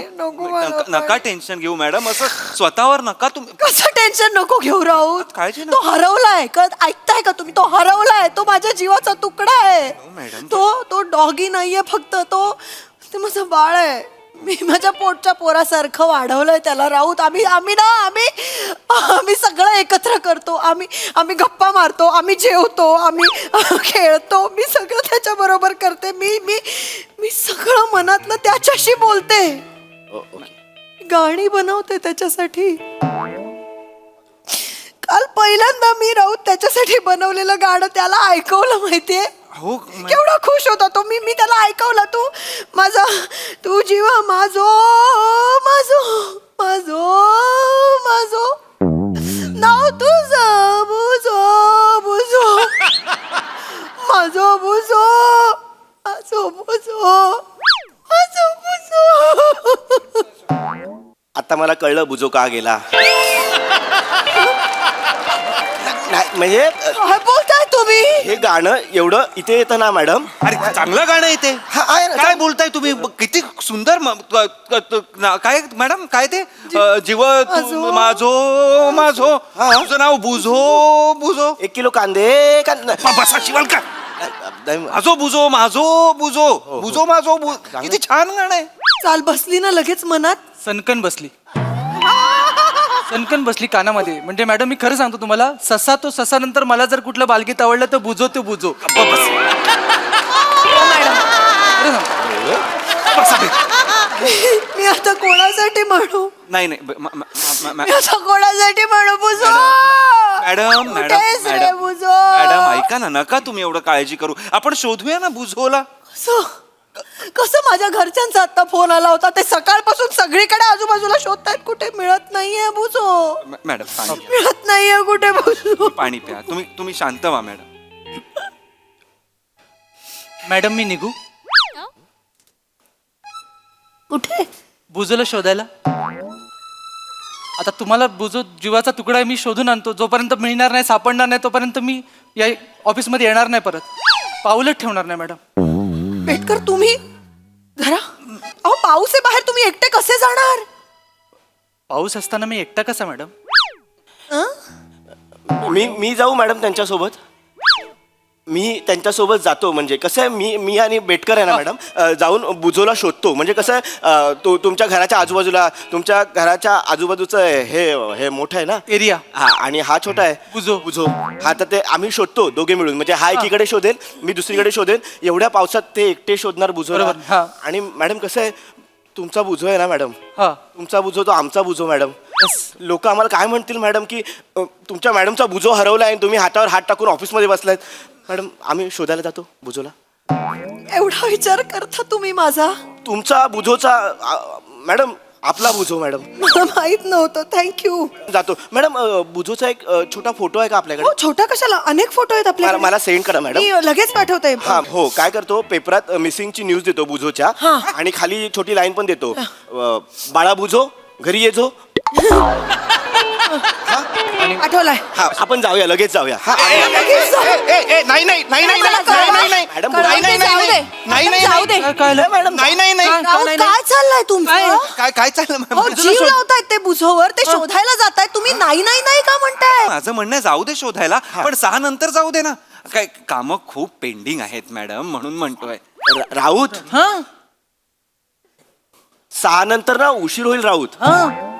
नका टेन्शन घेऊ मॅडम. असं स्वतःवर नका तुम्ही. कसं टेन्शन नको घेऊ राऊत. काळजी तो हरवलाय. ऐकताय का तुम्ही? तो हरवलाय. तो माझ्या जीवाचा तुकडा आहे. मॅडम. तो डॉगी नाहीये फक्त, ते माझं बाळ आहे. मी माझ्या पोटच्या पोरासारखं वाढवलंय त्याला राऊत. आम्ही सगळं एकत्र करतो. आम्ही गप्पा मारतो, आम्ही जेवतो, आम्ही खेळतो. मी सगळं त्याच्या बरोबर करते. मी सगळं मनातलं त्याच्याशी बोलते. गाणी बनवते त्याच्यासाठी. काल पहिल्यांदा मी राऊत त्याच्यासाठी बनवलेलं गाणं त्याला ऐकवलं. माहितीये हो केवढा खुश होता तो. मी त्याला ऐकवलं. तू जीवा माझो नाव तुझं बुजो माझो बुजो. आता मला कळलं बुझो का गेला. नाही म्हणजे काय बोलताय तुम्ही? हे गाणं एवढं इथे येतं ना मॅडम. अरे चांगलं गाणं आहे ते. आहे ना, काय बोलताय तुम्ही? किती सुंदर काय मॅडम काय ते जीव माझो तुझं नाव बुझो. 1 किलो कांदे बसा शिवालकर. माझो किती छान गाणं आहे. चाल बसली ना लगेच मनात. सनकन बसली कानामध्ये. म्हणजे मॅडम मी खरं सांगतो तुम्हाला, ससा नंतर मला जर कुठलं बालगीत आवडलं तर बुजो ते बुजो. मी आता कोणासाठी म्हणू? नाही मी आता कोणासाठी म्हणू? बुजो मॅडम कुठेस रे बुजो? मॅडम ऐका ना, नका तुम्ही एवढं काळजी करू. आपण शोधूया ना बुझोला. कसं माझ्या घरच्यांचा आता फोन आला होता. ते सकाळपासून सगळीकडे आजूबाजूला शोधतायत. कुठे मिळत नाहीये बुजो. मॅडम पाणी मिळत नाहीये कुठे बुजो. पाणी प्या. तुम्ही शांत व्हा मॅडम. मॅडम मी निघू कुठे? बुजोला शोधायला. आता तुम्हाला बुजो जीवाचा तुकडा मी शोधून आणतो. जोपर्यंत मिळणार नाही, सापडणार नाही, तोपर्यंत मी या ऑफिसमध्ये येणार नाही परत. पाऊलच ठेवणार नाही मॅडम. पेटकर तुम्ही जरा, अहो पाऊस आहे बाहेर, तुम्ही एकटे कसे जाणार? पाऊस असताना मी एकटा कसा मॅडम? मी जाऊ मॅडम त्यांच्यासोबत. मी त्यांच्यासोबत जातो. म्हणजे कसं आहे, मी आणि बेटकर आहे ना मॅडम, जाऊन बुजोला शोधतो. म्हणजे कसं आहे, तो तुमच्या घराच्या आजूबाजूचं हे मोठं आहे ना एरिया. हा, आणि हा छोटा आहे बुझो. हा, तर ते आम्ही शोधतो दोघे मिळून. म्हणजे हा एकीकडे शोधेल, मी दुसरीकडे शोधेन. एवढ्या पावसात ते एकटे शोधणार बुझो. आणि मॅडम कसं आहे, तुमचा बुझो आहे ना मॅडम, तुमचा बुझो तो आमचा बुझो मॅडम. लोक आम्हाला काय म्हणतील मॅडम, की तुमच्या मॅडमचा बुझो हरवला आहे, तुम्ही हातावर हात टाकून ऑफिसमध्ये बसलायत. मॅडम आम्ही शोधायला जातो बुझोला. एवढा विचार करता तुम्ही माझा? तुमचा बुझोचा मॅडम, आपला बुझो मॅडम. मला माहित नव्हतं. थँक्यू. जातो मॅडम. बुझोचा एक छोटा फोटो आहे का आपल्याकडे? हो, छोटा कशाला, अनेक फोटो आहेत आपल्याकडे. मला सेंड करा मॅडम. मी लगेच पाठवते. हा हो, काय करतो, पेपरात मिसिंगची न्यूज देतो बुझोच्या, आणि खाली छोटी लाईन पण देतो, बाळा बुझो घरी ये जो. आठवलाय हा आपण जाऊया लगेच जाऊया नाही नाही नाही नाही मला नाही नाही नाही मॅडम कळवते, नाही जाऊ दे. नाही नाही जाऊ दे. मॅडम नाही नाही नाही राहुल, काय चाललंय तुमचं काय काय चाललं अहो, मॅम? जीव लावतायत ते बुझोवर ते शोधायला जाताय तुम्ही नाही नाही नाही का म्हणताय माझं म्हणणं आहे, जाऊ दे शोधायला पण 6 नंतर जाऊ दे ना. काय कामं खूप पेंडिंग आहेत मॅडम म्हणून म्हणतोय. राऊत 6 नंतर ना उशीर होईल राऊत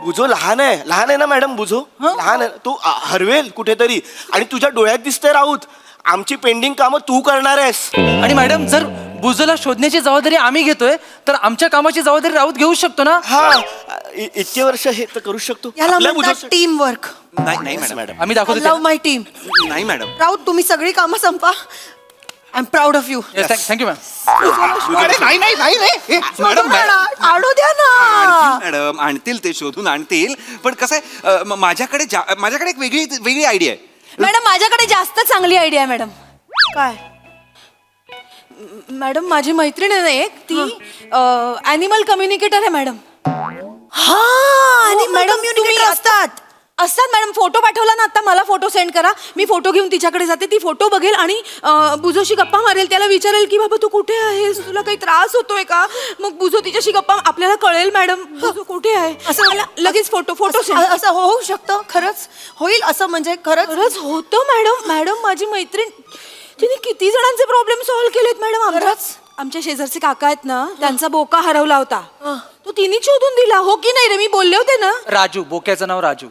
बुझो लहान आहे ना मॅडम बुझो लहान आहे तू हरवेल कुठेतरी आणि तुझ्या डोळ्यात दिसतंय राऊत आमची पेंडिंग कामं तू करणार आहेस आणि मॅडम जर बुजोला शोधण्याची जबाबदारी आम्ही घेतोय तर आमच्या कामाची जबाबदारी राऊत घेऊ शकतो ना. हा इतके वर्ष हे तर करू शकतो याला आपल्या म्हणतात बुझो- टीम वर्क नाही नाही मॅडम आम्ही दाखवतो लव्ह माय टीम नाही मॅडम. राऊत तुम्ही सगळी कामं संपा I am proud of you thank you ma'am. अरे नाही नाही नाही नाही मॅडम आडू द्या ना मॅडम आणतील ते शोधून आणतील पण कसं आहे माझ्याकडे एक वेगळी आयडिया आहे. मॅडम माझ्याकडे जास्त चांगली आयडिया आहे मॅडम. काय मॅडम माझी मैत्रीण आहे ना एक ती ॲनिमल कम्युनिकेटर आहे मॅडम. हा आणि मॅडम, मॅडम तुम्ही असतात असतात मॅडम. फोटो पाठवला ना आता मला फोटो सेंड करा मी फोटो घेऊन तिच्याकडे जाते ती फोटो बघेल आणि बुजोशी गप्पा मारेल त्याला विचारेल की बाबा तू कुठे आहेस तुला काही त्रास होतोय का मग बुजो तिच्याशी गप्पा आपल्याला कळेल मॅडम बुजो कुठे आहे असं मला लगेच फोटो सेंड असं होऊ शकतं खरंच होईल असं म्हणजे खरंच होतं मॅडम. मॅडम माझी मैत्रीण तिने किती जणांचे प्रॉब्लेम सॉल्व्ह केलेत मॅडम. आमच्या शेजारचे काका आहेत ना त्यांचा बोका हरवला होता तो तिने शोधून दिला. हो की नाही रे मी बोलले होते ना. राजू बोक्याचं नाव राजू.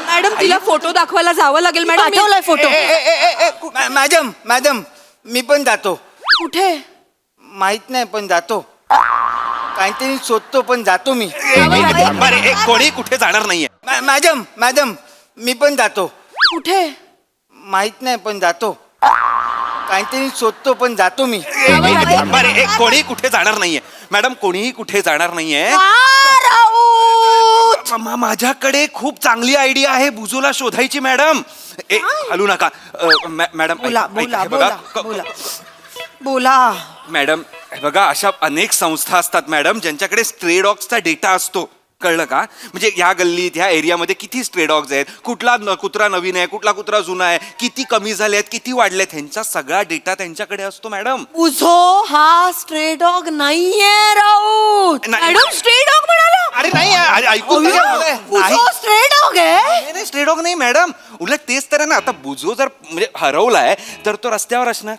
मॅडम तिला फोटो दाखवायला जावं लागेल मॅडम. पाठवलाय फोटो मॅडम मी पण जातो. कुठे माहित नाही पण जातो काहीतरी शोधतो पण जातो मी. बरं कोणी कुठे जाणार नाहीये. मॅडम मी पण जातो. कुठे माहित नाही पण जातो काहीतरी शोधतो पण जातो मी. बरं कोणी कुठे जाणार नाहीये मॅडम कोणीही कुठे जाणार नाहीये. माझ्याकडे खूप चांगली आयडिया आहे बुजोला शोधायची मॅडम. हलू नका मॅडम बोला बोला बोला बोला मॅडम हे बघा अशा अनेक संस्था असतात मॅडम ज्यांच्याकडे स्ट्रे डॉग्सचा डेटा असतो कळलं का. म्हणजे ह्या गल्लीत ह्या एरियामध्ये किती स्ट्रे डॉग्स आहेत कुठला कुत्रा नवीन आहे कुठला कुत्रा जुना आहे किती कमी झाले आहेत किती वाढले आहेत ह्यांचा सगळा डेटा त्यांच्याकडे असतो मॅडम. बुझो हा स्ट्रे डॉग नाहीये राऊत. मॅडम स्ट्रे डॉग म्हणाला. अरे नाही ऐकून बुझो स्ट्रे डॉग आहे. नाही स्ट्रे डॉग नाही मॅडम उलट तेच तर आहे ना. आता बुजो जर म्हणजे हरवलाय तर तो रस्त्यावर असणार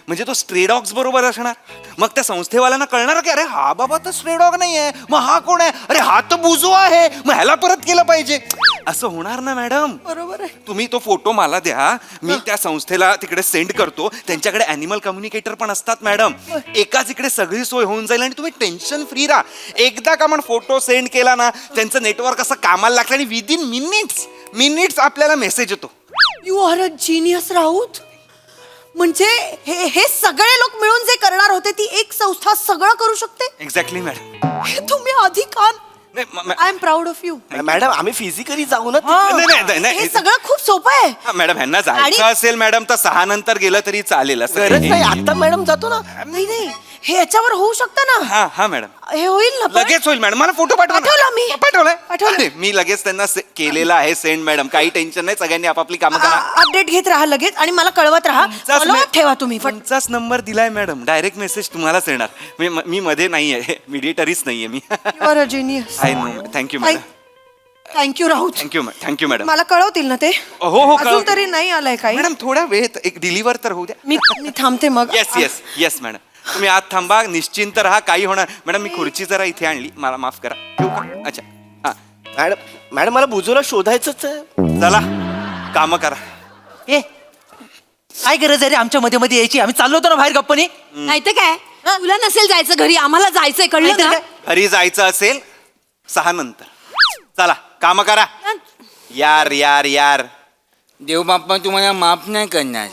म्हणजे तो स्ट्रे डॉग्स बरोबर असणार. मग त्या संस्थेवाल्यांना कळणार की अरे हा बाबा तर स्ट्रे डॉग नाहीये मग हा कोण आहे अरे हा तर बुजो आहे मग ह्याला परत केलं पाहिजे असं होणार ना मॅडम. बरोबर आहे. तुम्ही तो फोटो मला द्या मी त्या संस्थेला तिकडे सेंड करतो. त्यांच्याकडे ॲनिमल कम्युनिकेटर पण असतात मॅडम. एकाच इकडे सगळी सोय होऊन जाईल आणि तुम्ही टेन्शन फ्री राहा. एकदा का आपण फोटो सेंड केला ना त्यांचं नेटवर्क असं कामाला लागतं आणि विदिन मिनिट्स आपल्याला मेसेज येतो. You are a genius Raut. म्हणजे हे सगळे लोक मिळून जे करणार होते ती एक संस्था सगळं करू शकते. Exactly madam. हे तुम्ही आधी का I am proud of you. Madam आम्ही फिजिकली जाऊ ना हे सगळं खूप सोपं आहे. मॅडम ह्यांना जायचं असेल मॅडम तर 6 नंतर गेलं तरी चालेल असं गरज नाही आता मॅडम जातो ना. नाही नाही हे याच्यावर होऊ शकतं ना. हा मॅडम हे होईल ना पण? लगेच होईल मॅडम. मला फोटो पाठवला मी. पाठवलाय पाठवलाय. मी लगेच त्यांना केलेला आहे सेंड मॅडम. काही टेन्शन नाही सगळ्यांनी आपापली कामं करा. अपडेट घेत राहा लगेच आणि मला कळवत राहा. Follow up ठेवा तुम्ही. तुमचाच नंबर दिलाय मॅडम डायरेक्ट मेसेज तुम्हालाच येणार. मी मध्ये नाहीये मीडिएटरीच नाहीये मी. You are a genius. I know thank you madam. Thank you Raut. Thank you madam. मला कळवतील ना ते. हो अजून तरी नाही आलंय काही. मॅडम थोड्या वेळ एक डिलिव्हर तर होऊ द्या. मी थांबते मग. येस मॅडम तुम्ही आत थांबा निश्चिंत राहा काही होणार. मॅडम मी खुर्ची जरा इथे आणली मला माफ करा. ठेवू का. अच्छा हा मॅडम मला बुजोला शोधायचंच आहे. चला काम करा. ए काय गरज आहे रे आमच्या मध्ये मध्ये यायची. आम्ही चाललो होतो ना बाहेर गप्पानी. नाही तर काय तुला नसेल जायचं घरी आम्हाला जायचंय कळलं ना. घरी जायचं असेल 6 नंतर. चला काम करा. यार देव बाप्पा तुम्हाला माफ नाही करणार.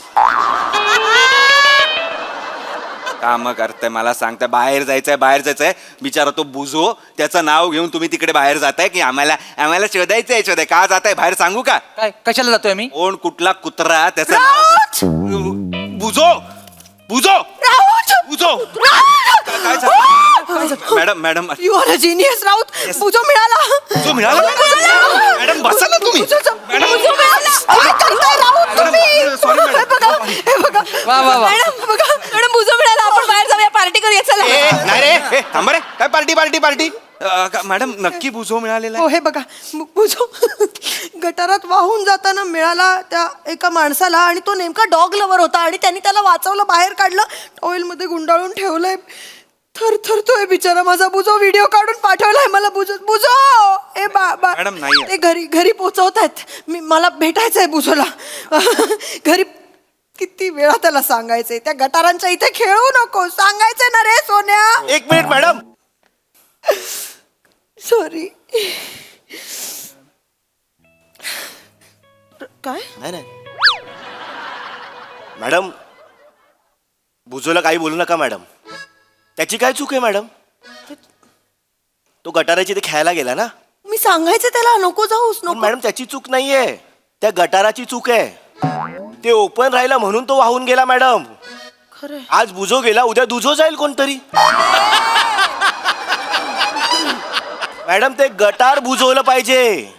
काम करताय मला सांगताय बाहेर जायचंय बिचारा तो बुजो त्याचं नाव घेऊन तुम्ही तिकडे बाहेर जाताय की आम्हाला शोधायचंय का जाताय बाहेर सांगू का. काय कशाला जातोय आम्ही. कोण कुठला कुत्रा त्याचं नाव बुजो काय झालं? Madam you are a genius Raut. बुजो मिळाला. बुजो मिळाला. मॅडम बसा ना तुम्ही बुजू मिळाला. काय करताय राऊत तुम्ही? सॉरी हे बघा, हे बघा. वा वा वा मॅडम बघा. मॅडम बुजो मिळाला, आपण बाहेर जाऊया, पार्टी करूया, चला. नाही रे थांबा रे काय पार्टी पार्टी पार्टी मॅडम नक्की बुजो मिळालेला हो हे बघा बुजो गटारात वाहून जाताना मिळाला त्या एका माणसाला आणि तो नेमका डॉग लवर होता आणि त्यांनी त्याला वाचवलं, बाहेर काढलं, टॉवेल मध्ये गुंडाळून ठेवलंय. थरथरतोय बिचारा माझा बुजो. व्हिडिओ काढून पाठवलाय मला. बुजो बुजो ए मॅडम, नाहीये. ते घरी पोहोचवतायत. मला भेटायचंय बुजोला. घरी किती वेळा त्याला सांगायचंय त्या गटारांच्या इथे खेळू नको, सांगायचंय ना रे सोन्या. 1 मिनिट मॅडम. सॉरी. काय नाही मॅडम, बुजोला काही बोलू नका मॅडम. त्याची काय चूक आहे मॅडम? तो गटाराची ते खेळायला गेला ना. मी सांगायचं त्याला नको जाऊस पण नको. मॅडम त्याची चूक नाहीये, त्या गटाराची चूक आहे. ते ओपन राहिलं म्हणून तो वाहून गेला मॅडम. खरंय. आज बुजो गेला, उद्या दुजो जाईल कोणतरी. मॅडम ते गटार बुजवलं पाहिजे.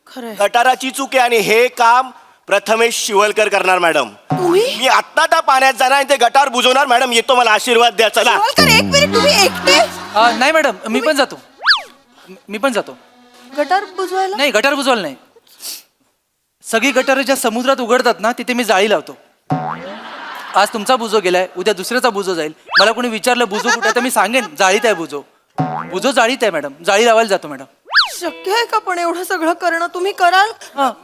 खरंय. गटाराची चूक आहे आणि हे काम प्रथमेश शिवलकर करणार मॅडम. तुम्ही मी आत्ता त्या पाण्यात जाणार आणि ते गटार बुजवणार मॅडम. येतो, मला आशीर्वाद द्या. चला. शिवालकर, 1 मिनिट. तुम्ही एकटे नाही मॅडम मी पण जातो गटार बुजवायला? नाही गटार बुजवायला नाही. सगळी गटार ज्या समुद्रात उघडतात ना तिथे मी जाळी लावतो. आज तुमचा बुजो गेलाय, उद्या दुसऱ्याचा बुजो जाईल. मला कोणी विचारलं बुजो कुठे आहे तर मी सांगेन जाळीत आहे बुजो. बुजो जाळीत आहे मॅडम. जाळी लावायला जातो मॅडम. शक्य आहे का पण एवढं सगळं करणं? तुम्ही कराल?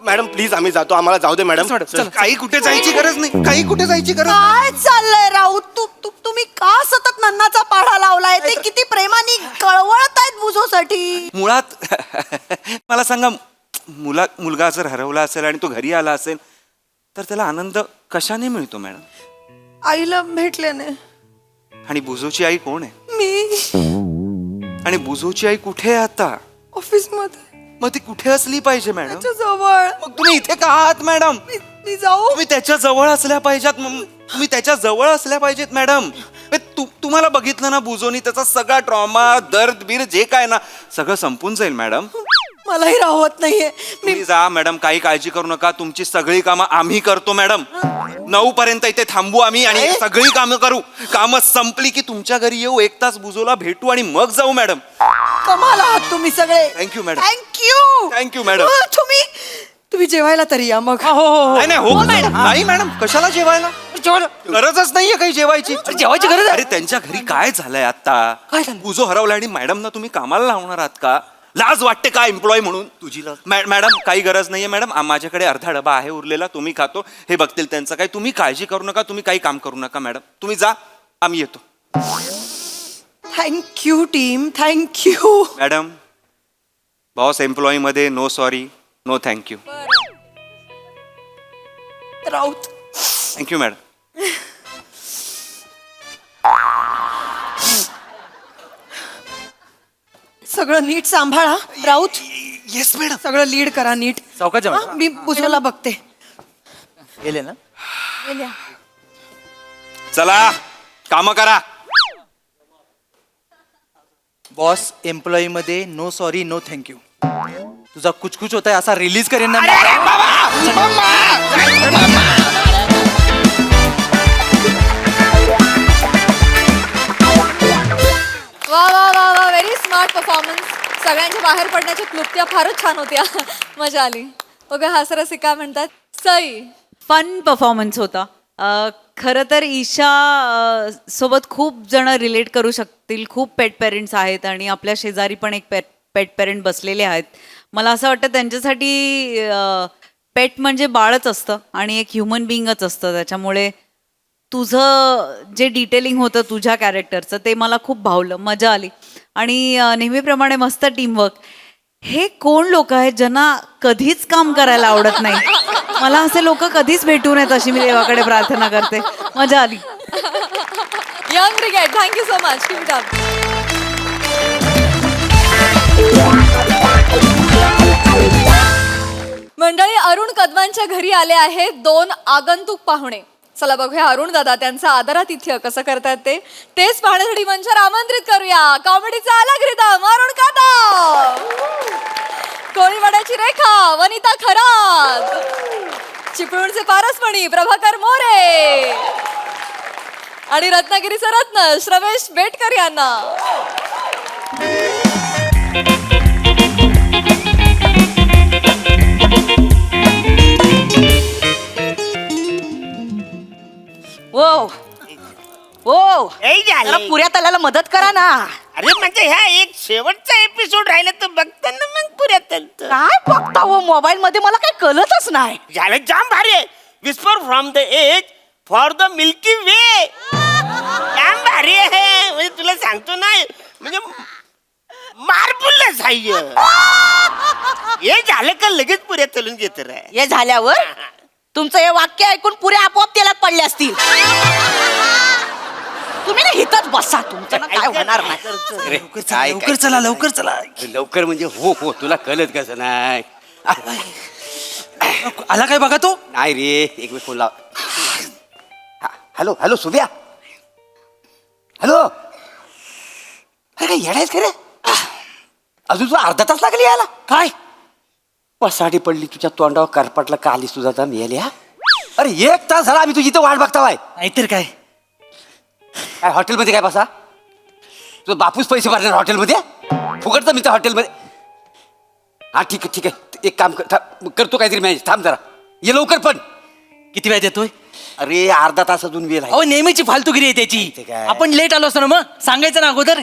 मॅडम प्लीज आम्ही जातो, आम्हाला जाऊ दे मॅडम. काही कुठे जायची गरज नाही, काही कुठे जायची गरज काय चाललंय राऊत? तुम्ही का सतत नन्नाचा पाढा लावलाय? ते किती प्रेमाने कळवळत आहेत बुजोसाठी. मुळात मला सांगा, मुलगा जर हरवला असेल आणि तो घरी आला असेल तर त्याला आनंद कशाने मिळतो मॅडम? आईला भेटल्याने. आणि बुजोची आई कोण आहे? मी आणि बुजोची आई कुठे आहे आता? ऑफिस मध्ये. मग ती कुठे असली पाहिजे मॅडम? त्याच्या जवळ. मग तुम्ही इथे का आहात मॅडम? मी जाऊ? तुम्ही त्याच्या जवळ असल्या पाहिजेत. तुम्ही त्याच्या जवळ असल्या पाहिजेत मॅडम. तुम्हाला बघितलं ना बुजोनी त्याचा सगळा ट्रॉमा, दर्द बीर जे काय ना सगळं संपून जाईल मॅडम. मलाही राहत नाहीये. तुम्ही जा मॅडम, काही काळजी करू नका. तुमची सगळी कामं आम्ही करतो मॅडम. 9 पर्यंत इथे थांबू आम्ही आणि सगळी कामं करू. कामं संपली की तुमच्या घरी येऊ, 1 तास बुजोला भेटू आणि मग जाऊ मॅडम. कमाल आहात तुम्ही सगळे. Thank you madam. Thank you madam. तुम्ही जेवायला तरी या मग. नाही नाही हो नाही मॅडम, कशाला जेवायला? गरजच नाहीये काही जेवायची. जेवायची गरज आहे? अरे त्यांच्या घरी काय झालंय आता? बुजो हरवला आणि मॅडम ना तुम्ही कामाला लावणार आहात का? लाज वाटते का एम्प्लॉय म्हणून? तुझी मॅडम काही गरज नाहीये मॅडम. माझ्याकडे अर्धा डबा आहे उरलेला, तुम्ही खातो, हे बघतील त्यांचं काय. तुम्ही काळजी करू नका, तुम्ही काही काम करू नका मॅडम. तुम्ही जा, आम्ही येतो. Thank you team, thank you. Madam boss employee मध्ये no sorry, no thank you. Raut thank you madam. सगळं नीट सांभाळा. Raut yes madam. सगळं लीड करा नीट. चौकात जा हा, मॅडम. मी बुजोला बघते. गेले ना? चला काम करा. बॉस एम्प्लॉई मध्ये नो सॉरी नो थँक्यू. तुझा कुछ होत आहे असा रिलीज करेन ना. वा वा वा वा, व्हेरी स्मार्ट परफॉर्मन्स. सगळ्यांच्या बाहेर पडण्याच्या क्लुप्त्या फारच छान होत्या. मजा आली. बघा हासरसिका म्हणतात सई. फन परफॉर्मन्स होता. खरं तर ईशा सोबत खूप जण रिलेट करू शकतील. खूप पेट पेरेंट्स आहेत आणि आपल्या शेजारी पण एक पेट पेरेंट बसलेले आहेत. मला असं वाटतं त्यांच्यासाठी पेट म्हणजे बाळच असतं आणि एक ह्युमन बिईंगच असतं. त्याच्यामुळे तुझं जे डिटेलिंग होतं तुझ्या कॅरेक्टरचं ते मला खूप भावलं, मजा आली. आणि नेहमीप्रमाणे मस्त टीमवर्क. हे कोण लोक आहेत ज्यांना कधीच काम करायला आवडत नाही? मला असे लोक कधीच भेटू नयेत अशी मी देवाकडे प्रार्थना करते. मजा आली. Young brigade, thank you so much. Keep it up. मंडळी, अरुण कदमांच्या घरी आले आहेत 2 आगंतुक पाहुणे. चला बघूया अरुण दादा त्यांचं आदरातिथ्य कसं करतात तेच पाहण्यासाठी मंचावर आमंत्रित करूया कॉमेडीचा अलग रिदम अरुण कदम. कोळीवाड्याची रेखा वनिता खरात, चिपळूणचे पारसमणी प्रभाकर मोरे आणि रत्नागिरीचा रत्न श्रमेश बेटकर यांना. ओ ओ जरा पुऱ्या तल्याला मदत करा ना. अरे म्हणजे ह्या एक शेवटचा एपिसोड राहिला तर बघताना मग पुऱ्यात काय बघता हो मोबाईल मध्ये, मला काय कळतच नाही. झालं जाम भारी आहे. Whisper from the edge for the Milky वे. जाम भारी आहे. म्हणजे तुला सांगतो ना, म्हणजे मारपुल्ला साह्य हे झालं का लगेच पुऱ्या तलून घेत रे. हे झाल्यावर तुमचं हे वाक्य ऐकून पुऱ्या आपोआप तेलात पडले असतील. तुम्ही ना हितच बसा, तुमचं ना काय होणार नाही. लवकर चला लवकर चला. लवकर म्हणजे हो हो, तुला कळत कसं नाही. आला काय बघा तो. नाही रे, एक वेळ फोन लाव. Hello hello Subhya, hello. अरे काय येडायच खरे, अजून तुला अर्धा तास लागली यायला. काय पसाडी पडली तुझ्या तोंडावर, करपटला का आलीस तुझा आता मिळाली. अरे 1 तास झाला आम्ही तुझी इथं वाट बघतावाय. नाहीतर काय. काय हॉटेलमध्ये काय बसा, तुझं बापूस पैसे भरणार हॉटेलमध्ये, फुकटचं मी तर हॉटेलमध्ये. हा ठीक आहे ठीक आहे, एक काम करतो काहीतरी मॅनेज. थांब जरा, ये लवकर. पण किती वेळ देतोय. अरे अर्धा तास अजून वेळ आहे. अहो नेहमीची फालतुगिरी आहे त्याची. काय? आपण लेट आलो असतो ना, मग सांगायचं ना अगोदर.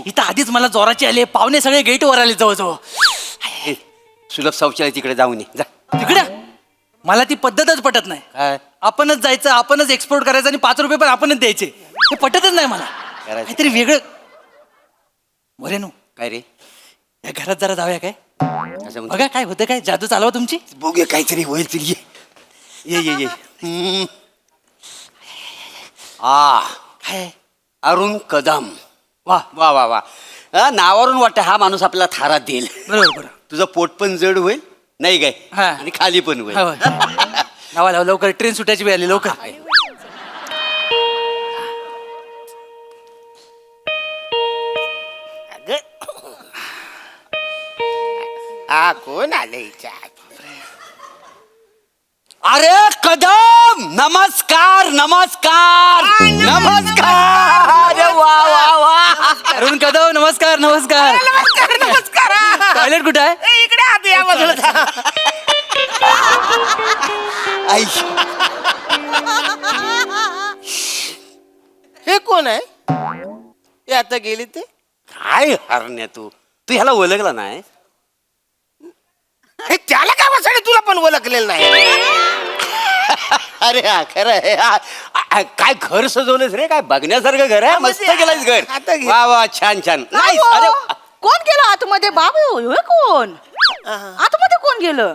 इथं आधीच मला जोराची आले, पाहुणे सगळे गेटवर आले जवळजवळ. ए, सुलभ शौचालय तिकडे जाऊन ये जा. तिकडं मला ती पद्धतच पटत नाही. काय आपणच जायचं, आपणच एक्सपोर्ट करायचं आणि 5 रुपये पण आपणच द्यायचे. हे पटतच नाही मला. करायचं. काहीतरी वेगळं. मोरेनो, काय रे, या घरात जरा जाऊया काय. असं म्हणतो. बघा काय होतं, काय जादू चालवा तुमची. बघूया काहीतरी होईल तरी. ये ये ये ये. काय अरुण कदम. वा वा वा वा. नावावरून वाटतं हा माणूस आपल्याला थारात देईल. बरोबर बरोबर. तुझं पोट पण जड होईल नाही काय, हा. आणि खाली पण होईल. हा, लावा लावा लवकर, ट्रेन सुटायची वेळ आली लवकर. हा कोण आलं हिच्या. अरे कदम, नमस्कार नमस्कार नमस्कार. अरे वा वा वा. अरुण कदम, नमस्कार नमस्कार. नमस्कार नमस्कार. टॉयलेट कुठं आहे. इकडे आत या बाजूला. आई, हे कोण आहे. हे आता गेली ते. काय हरण्या तू ह्याला ओळखला नाही. हे त्याला काय बसायला, तुला पण ओळखलेलं नाही. अरे हा खरं आहे. काय घर सजवलंस रे, काय बघण्यासारखं घर आहे. मस्त केलंयस घर. आता घे. वा वा, छान छान. नाही Nice. अरे हो. कोण गेलं आतमध्ये बाबू. हे कोण आतमध्ये कोण गेलं.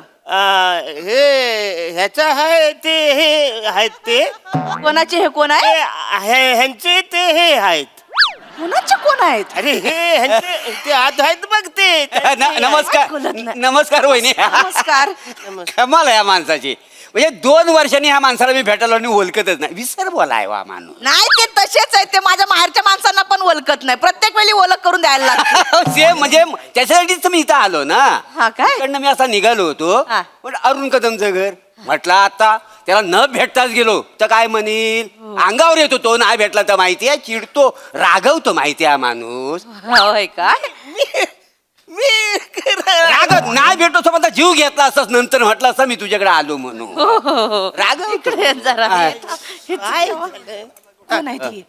हे ह्याचा आहे ते, हे आहेत ते. कोणाचे हे कोण आहे. ह्यांचे ते हे आहेत. कोणाचे कोण आहेत. अरे हे ह्यांचे ते आत आहेत बघ ते. नमस्कार कळत नाही. नमस्कार वहिनी. नमस्कार. कमाल आहे या माणसाची. म्हणजे 2 वर्षांनी ह्या माणसाला मी भेटायला आणि ओळखतच नाही. विसर बोलाय वा माणूस. नाही ते तसेच आहेत. ते माझ्या माहेरच्या माणसांना पण ओळखत नाही. प्रत्येक वेळी ओळख करून द्यायला लागते. सेम म्हणजे त्याच्यासाठीच मी इथं आलो ना. हा काय? इकडनं मी असा निघालो होतो. हा. पण अरुण कदमचं घर म्हटलं, आता त्याला न भेटताच गेलो तर काय म्हणील. अंगावर येतो तो, नाही भेटला तर माहिती आहे, चिडतो, रागवतो माहिती आहे माणूस. होय काय. मी रागत नाही भेटतो सोबत जीव घेतला असतास, नंतर म्हटलं असं मी तुझ्याकडे आलो म्हणून. रागव इकडे जरा. काय? हे कोण आहे ती.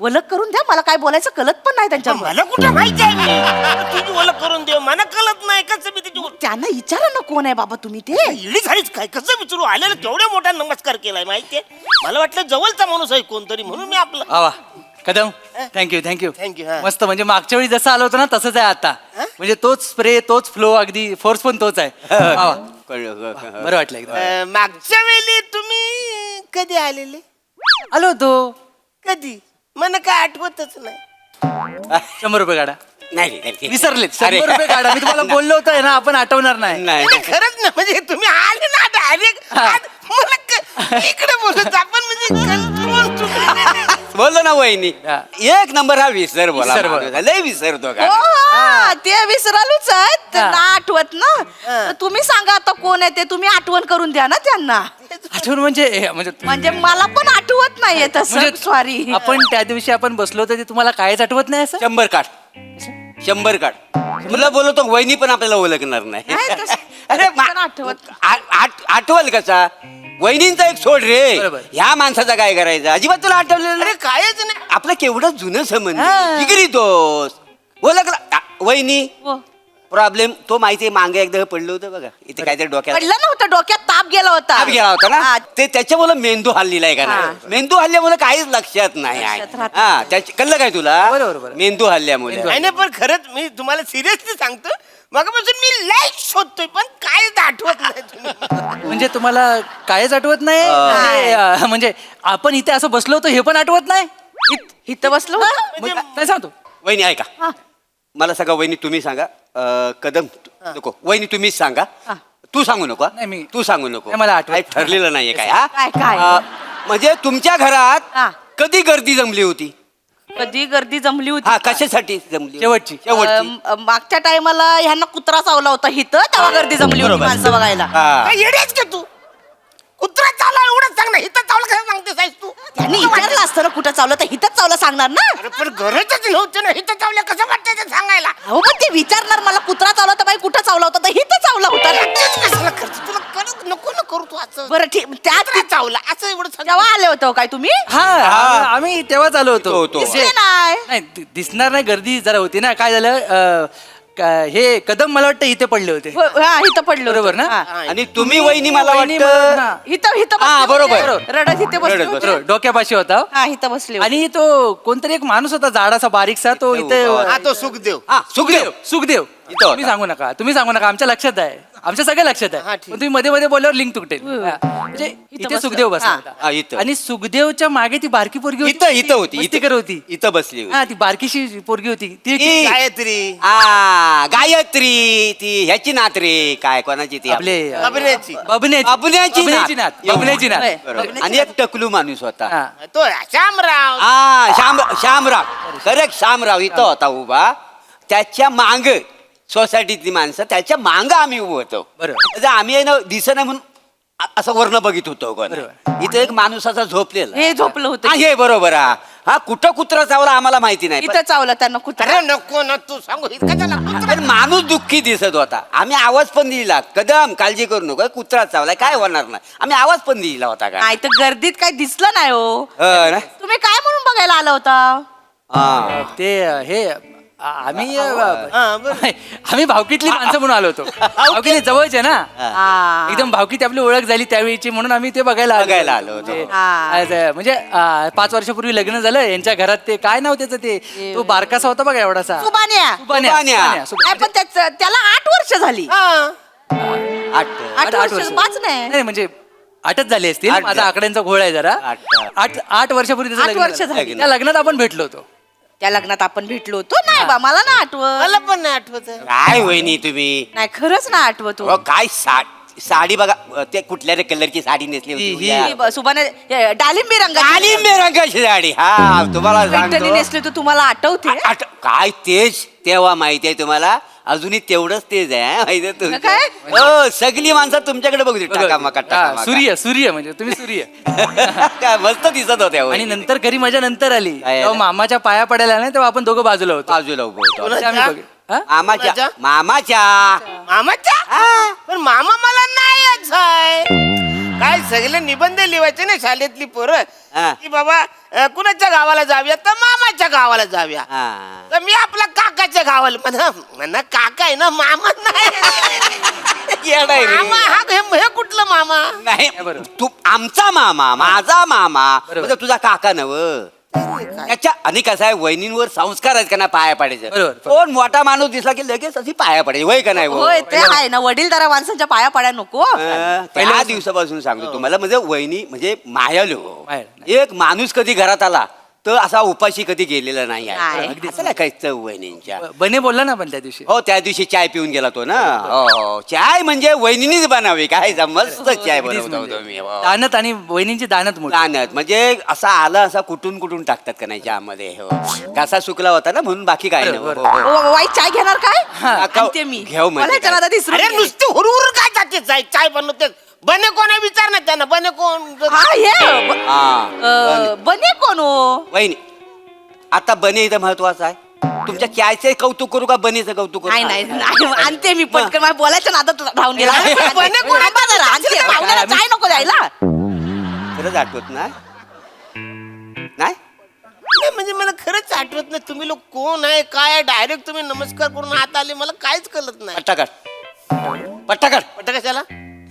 ओळख करून द्या, मला काय बोलायचं कळत पण नाही त्यांच्या. मला कुठं माहिती आहे. तुझी ओळख करून देऊ, मला कळत नाही. कसं मी तिची त्यांना विचारा ना कोण आहे बाबा तुम्ही ते. इडी झालीच काय, कसं विचारू. आलेला तेवढ्या मोठा नमस्कार केलाय माहितीये. मला वाटलं जवळचा माणूस आहे कोणतरी, म्हणून मी आपलं. वा Kadam, thank you thank you. Thank you, हा. मस्त. म्हणजे मागच्या वेळी जसं आलो होतो ना तसंच आहे आता. म्हणजे तोच स्प्रे, तोच फ्लो, अगदी फोर्स पण तोच आहे. वा, वा. बरं वाटलं एकदम. मागच्या वेळी तुम्ही कधी आलेले. आलो होतो. कधी मला काय आठवतच नाही. 100 रुपये काढा. नाही नाही. विसरले. 100 रुपये काढा. मी तुम्हाला बोललो होतो ना, आपण आठवणार नाही. नाही नाही, खरंच ना. म्हणजे तुम्ही आले ना डायरेक्ट. मला इकडे बोलत आपण म्हणजे बोललो ना वहिनी. हा. 1 नंबर हा विसर बोला. विसर बोला. लय विसरतो का. हो, हो. हा ते विसरालूच आहेत त्यांना आठवत ना तर तुम्ही सांगा आता कोण आहे ते तुम्ही आठवण करून द्या ना त्यांना आठवण म्हणजे म्हणजे मला पण आठवत नाहीये तसं सॉरी आपण त्या दिवशी आपण बसलो तर ते तुम्हाला कायच आठवत नाही असं 100 काढ 100 काढ तुला बोलवतो वहिनी पण आपल्याला ओळखणार नाही नाही, तसं- अरे तसं पण आठवत. आठवल कसा वहिनींचा एक सोड रे बरोबर. ह्या माणसाचा काय करायचं अजिबात तुला आठवलेलं अरे कायच नाही आपलं केवढं जुनं संबंध जिगरी दोस्त ओळखला वहिनी हो. प्रॉब्लेम तो माहिती मागे एकदा पडलं होतं बघा इथे काहीतरी डोक्यात पडलं नव्हतं डोक्यात ताप गेला होता ताप गेला होता ना हा, ते त्याच्यामुळे मेंदू हल्लेला आहे का नाही मेंदू हल्ल्यामुळे काहीच लक्षात नाही आहे लक्षात राहत हा त्याची कळलं काय तुला बरोबर. मेंदू हल्ल्यामुळे नाही नाही, पण खरंच मी तुम्हाला सिरियसली सांगतो मगापासून मी लाईक शोधतोय पण कायच आठवत नाही तुम्ही. म्हणजे तुम्हाला कायच आठवत नाही म्हणजे आपण इथे असं बसलो होतो हे पण आठवत नाही इथं बसलो होतं. म्हणजे काय सांगतो वहिनी ऐका मला सगळं वहिनी तुम्ही सांगा कदम नको वहिनी तुम्हीच सांगा तू सांगू नको नाही, मी- तू सांगू नको नाही, मला आठवत काही ठरलेलं नाहीये काय हा काय? म्हणजे तुमच्या घरात हा. कधी गर्दी जमली होती कधी गर्दी जमली होती हा कशासाठी जमली शेवटची. मागच्या टायमाला ह्यांना कुत्रा चावला होता हिथं तेव्हा गर्दी जमली होती माणसं बघायला हा. काय येडेच का तू कुत्रा चावला एवढंच सांग ना इथं चावलं काय सांगते साईज तू त्यांनी विचारलं असतं ना कुठं चावलं तर हिथंच चावलं सांगणार ना अरे पण गरजच नव्हतं ना इथं चावलं कसं वाटतं ते सांगायला हो पण ते विचारणार मला कुत्रा चावला तर बाई कुठं चावला होता तर हिथं चावला होता ना. तेच कशाला करतो तुला करत नको ना करू तू असं बरं ठीक त्यात कुत्रा चावला असं एवढं सांग. जेव्हा आले होते हो काय तुम्ही हा आम्ही तेव्हाच आलो होतो तो. म्हणजे- दिसले नाही. नाही दिसणार नाही गर्दी जरा होती ना काय झालं हे कदम मला वाटतं इथे पडले होते हो, हा इथं पडलो बरोबर ना? आणि तुम्ही वहिनी मला वहिनी वाटतं हा. इथं इथं हा, बसले बरोबर. होते. रडत इथे बसले रडत होते. बरोबर, डोक्यापाशी होता हा इथं बसले होते. आणि तो कोणतरी एक माणूस होता जाडासा बारीकसा तो इथे हा तो सुखदेव हा सुखदेव सुखदेव इथं होता. तुम्ही सांगू नका आमच्या लक्षात आहे आमच्या सगळ्या लक्षात हा, आहे ठीक. पण तुम्ही मध्ये मध्ये बोलल्यावर लिंक तुटेल हा. म्हणजे इथे बसला. सुखदेव बसला हा. होता. हा, इथं. आणि सुखदेवच्या मागे ती बारकी पोरगी होती इथं होती मस्तीकर होती इथं बसली होती हा ती बारकीशी पोरगी होती ती ती- गायत्री गायत्री ती ह्याची नात रे काय कोणाची ती आपले अभिनयाची. बबन्याची अबुन्याची बबन्याची नात बबन्याची नात बरोबर. आणि एक टकलू माणूस होता हा. तो शामराव श्यामराव करेक्ट श्यामराव इथं होता उभा त्याच्या मांग सोसायटीतली माणसं त्याच्या मांग आम्ही उभं होतो बरोबर. म्हणजे आम्ही आहे ना दिसत नाही म्हणून असं वर्ण बघित होतो कोण बरोबर. इथं एक माणूस असा झोपलेला हे झोपलं होतं हा, हे बरोबर हा कुठं कुत्रा चावला आम्हाला माहिती नाही इथं चावलं त्यांना कुत्रा अरे नको ना तू सांगू कशाला पण माणूस दुःखी दिसत होता आम्ही आवाज पण दिला कदम काळजी करू नको कुत्रा चावलाय काय होणार नाही आम्ही आवाज पण दिला होता का नाही तर गर्दीत काही दिसलं नाही हो ना? तुम्ही काय म्हणून बघायला आला होता हा. ते हे आम्ही बरं. आम्ही भावकीतली माणसं म्हणून आलो होतो भावकीतली जवळचे ना हा. एकदम भावकीत आपली ओळख झाली त्यावेळीची म्हणून आम्ही ते बघायला बघायला आलो होतो. ते, हा. म्हणजे 5 वर्षापूर्वी लग्न झालं यांच्या घरात ते काय नाव त्याचं ते तो बारकासा होता बघा एवढासा सुबान्या सुबान्या. सुबान्या. सुबान्या. नाही, पण त्याला 8 वर्ष झाली आठ. 8 वर्ष 5 नाही नाही म्हणजे 8च झाली असतील आठ माझा झाली. आकड्यांचा घोळ आहे जरा आठ. 8 वर्षापूर्वी त्याचं 8 लग्न वर्ष झालं. झाली. त्या लग्नात आपण भेटलो होतो त्या लग्नात आपण भेटलो होतो नाही बा मला ना आठवत मला पण नाही आठवत आहे. काय वहिनी तुम्ही नाही खरंच ना आठवत अहो, काय साडी बघा ते कुठल्या रे कलरची साडी नेसली होती ही- उद्या? सुबाने डालिंबी रंगाची डाळिंबी रंगाची साडी हा तुम्हाला पैठणी सांगतो नेसली तर तुम्हाला आठवते काय तेच तेव्हा माहिती आहे तुम्हाला अजूनही तेवढंच तेज आहे माहिती आहे तुमचं? काय? हो सगळी माणसं तुमच्याकडे बघू टाकामाका हा, टाकामाका. सूर्य म्हणजे तुम्ही सूर्य काय मस्त दिसत होत्या आणि वहिनी. नंतर घरी माझ्या नंतर आली काय? तेव्हा मामाच्या पाया पडायला नाही तेव्हा आपण दोघं बाजूला होतो बाजूला उभं होतो ते आम्ही बघ- हा? मामाच्या कोणाच्या? मामाच्या मामाच्या पण मामा मला नाहीच आहे काय सगळे निबंध लिहायचे ना शाळेतली पोरं हा. की बाबा कुणाच्या गावाला जाऊया तर मामाच्या गावाला जाऊया हा. तर मी आपल्या काकाच्या गावाला म्हणा काका आहे ना मामा नाही येडा आहे रे. मामा हा हे कुठलं मामा नाही बरोबर. तू आमचा मामा माझा मामा बरोबर. म्हणजे तुझा काका नव त्याच्या आणि कसं आहे वहिनींवर संस्कार आहेत का ना पाया पाडायचं बरोबर. कोण मोठा माणूस दिसला की लगेच अशी पाया पडायची वय का नाही हो? होय ते आहे ना वडीलधाऱ्या माणसांच्या पाया पाड्या नको त्या दिवसापासून सांगतो तुम्हाला म्हणजे वहिनी म्हणजे मायालो मायालो. एक माणूस कधी घरात आला तो असा उपाशी कधी गेलेला नाही नाही. आहे असं नाही काही चव वहिनींच्या बने बोलला ना पण त्या दिवशी हो त्या दिवशी चाय पिऊन गेला तो ना हो हो चाय म्हणजे वहिनीनीच बनावी काय मस्त चाय बनवता होतो मी हो. दानत आणि वहिनींची दानत मोठी दानत म्हणजे असा आला असा कुठून कुठून टाकतात का नाही चहामध्ये हो कसा सुकला होता ना म्हणून बाकी काय नाही बरं, हो, हो, हो. वाईट चाय घेणार काय काका, आणते मी घेऊ म्हणजे मला ह्याच्या काय? नादात विसरून अरे गेले. नुसते हुरहुर काय जाते चाय बनवते बने कोण आहे विचार ना त्यांना बने कोण हा हे हा बने कोण हो वहिनी आता बने इथं महत्वाचं आहे तुमच्या चायचे कौतुक करू का बनेचं कौतुक करू नाही आणते मी पटकन मला बोलायच्या नादात राहून गेला बने कोण आहे? बघा जरा, आणते. पाहुण्याला चाय नको द्यायला खरंच आठवत नाही नाही नाही म्हणजे मला खरंच आठवत नाही तुम्ही लोक कोण आहे काय आहे डायरेक्ट तुम्ही नमस्कार करून हात आले मला काहीच कळत नाही पट्टा काढ पट्टा कशाला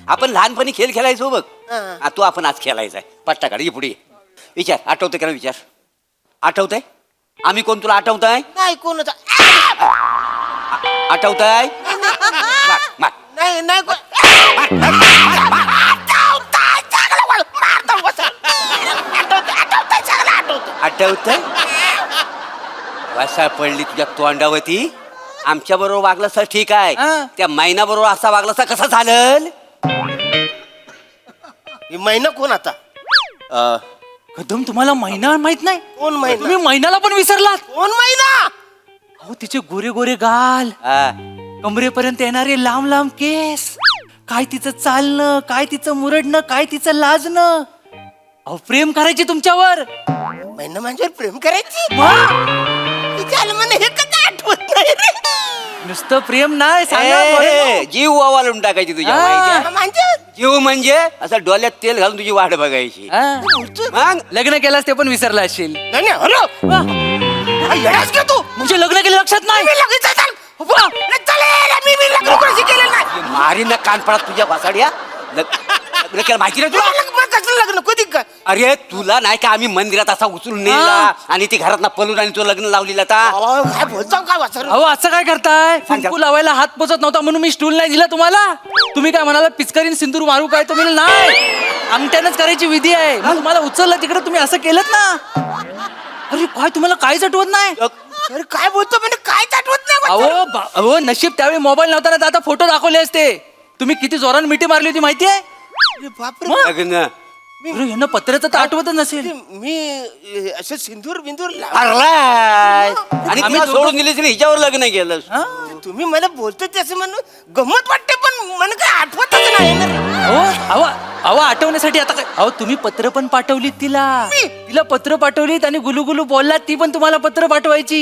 आपण लहानपणी खेळ खेळायचो बघ हा. हा, तू आपण आज खेळायचा आहे पट्टा काढ ये पुढे ये. विचार आठवतंय का विचार आठवतंय आम्ही कोण तुला आठवतंय नाही कोणच आठवतंय मार. नाही नाही आठवतंय वासा पडली तुझ्या तोंडावरती आमच्या बरोबर वागलं सर ठीक आहे हा. त्या महिना बरोबर असा वागला तर कसा चालेल महिना कोण आता कदम तुम्हाला महिना माहित नाही कोण महिना? तुम्ही महिन्याला पण विसरलात कोण महिना अहो तिचे गोरे गोरे गाल हा. कमरेपर्यंत येणारे लांब लांब केस काय तिचं चालणं काय तिचं मुरडणं काय तिचं लाजणं अहो प्रेम करायचे तुमच्यावर महिना माझ्यावर प्रेम करायची मग? विचार मला हे कधी आठवत नाही रे नुसतं प्रेम नाही सांगा ए, बरं. जीव ओवाळून टाकायची तुझ्या हा. माहिती म्हणजे जीव म्हणजे असं डोळ्यात तेल घालून तुझी वाट बघायची हा. मग लग्न केलास ते पण विसरला असशील नाही नाही, अरे येडाच का तू म्हणजे लग्न केलं लक्षात नाही मी लगेच चाल नाही, चालेल, मी लग्न कोणाशी केलेलं नाही मारी ना कान पडत तुझ्या वासाड्या लग्न केलं माहिती ना तुला कसलं लग्न कधी काय अरे तुला नाही का आम्ही मंदिरात असा उचलून नेला आणि ती घरात पळून आणि तुला लग्न लावलेलं आता काय बोलतो काय वाचर अहो असं काय करताय कुंकू लावायला हात पोचत नव्हता म्हणून मी स्टूल नाही दिला तुम्हाला तुम्ही काय म्हणाला पिचकारीन सिंदूर मारू काय तुम्ही नाही अंगठ्यानंच करायची विधी आहे मग तुम्हाला उचललं तिकडे तुम्ही असं केलं ना अरे काय तुम्हाला काहीच आठवत नाही अरे काय बोलतो म्हणजे काहीच आठवत नाही अहो अहो नशीब त्यावेळी मोबाईल नव्हता ना तर आता फोटो दाखवले असते तुम्ही किती जोरानं मिठी मारली होती माहिती आहे अरे बापरे लग्न अरे यांना पत्र्याचं तर आठवतच नसेल मी असं सिंदूर बिंदूर हरलाय आणि आम्ही आम्ही सोडून दिली तरी हिच्यावर लग्न केलं हा? तुम्ही मला बोलतो त्याचं म्हणून गंमत वाटते पण मला काय आठवतच नाही ना रे. अहो अहो अहो आठवण्यासाठी आता काय अहो तुम्ही पत्र पण पाठवलीत तिला तिला पत्र पाठवलीत आणि गुलू बोललात ती पण तुम्हाला पत्र पाठवायची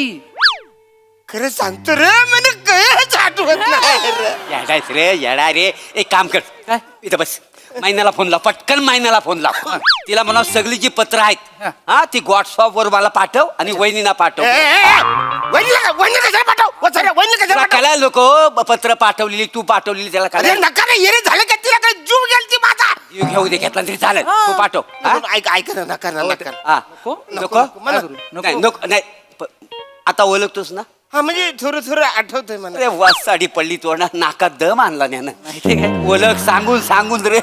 खरं सांगतो रे मला काहीच आठवत नाही रे. येडायच रे येडा रे एक काम कर काय? इथं बस महिन्याला फोन लाव पटकन महिन्याला फोन लाव तिला म्हणा सगळी जी पत्र आहेत हा ती व्हॉट्सअप वर मला पाठव आणि वहिनीला पाठव वहिनीला कशाला पाठव वसाऱ्या, वहिनीला कशाला पाठव त्याला लोक पत्र पाठवलेली तू पाठवलेली त्याला अरे काय नका रे येरे झालं का तिला काय जीव गेलती माझा घेऊ दे घेतला तरी चालेल तू पाठव हा? ऐक ना नका ना नका हा. नको, नको मला- नाही नको नाही आता ओळखतोस ना हा म्हणजे थोडं थोडं आठवतंय मला अरे वासाडी पडली तोंडा नाकात दम आणला त्यानं ओळख सांगून सांगून रे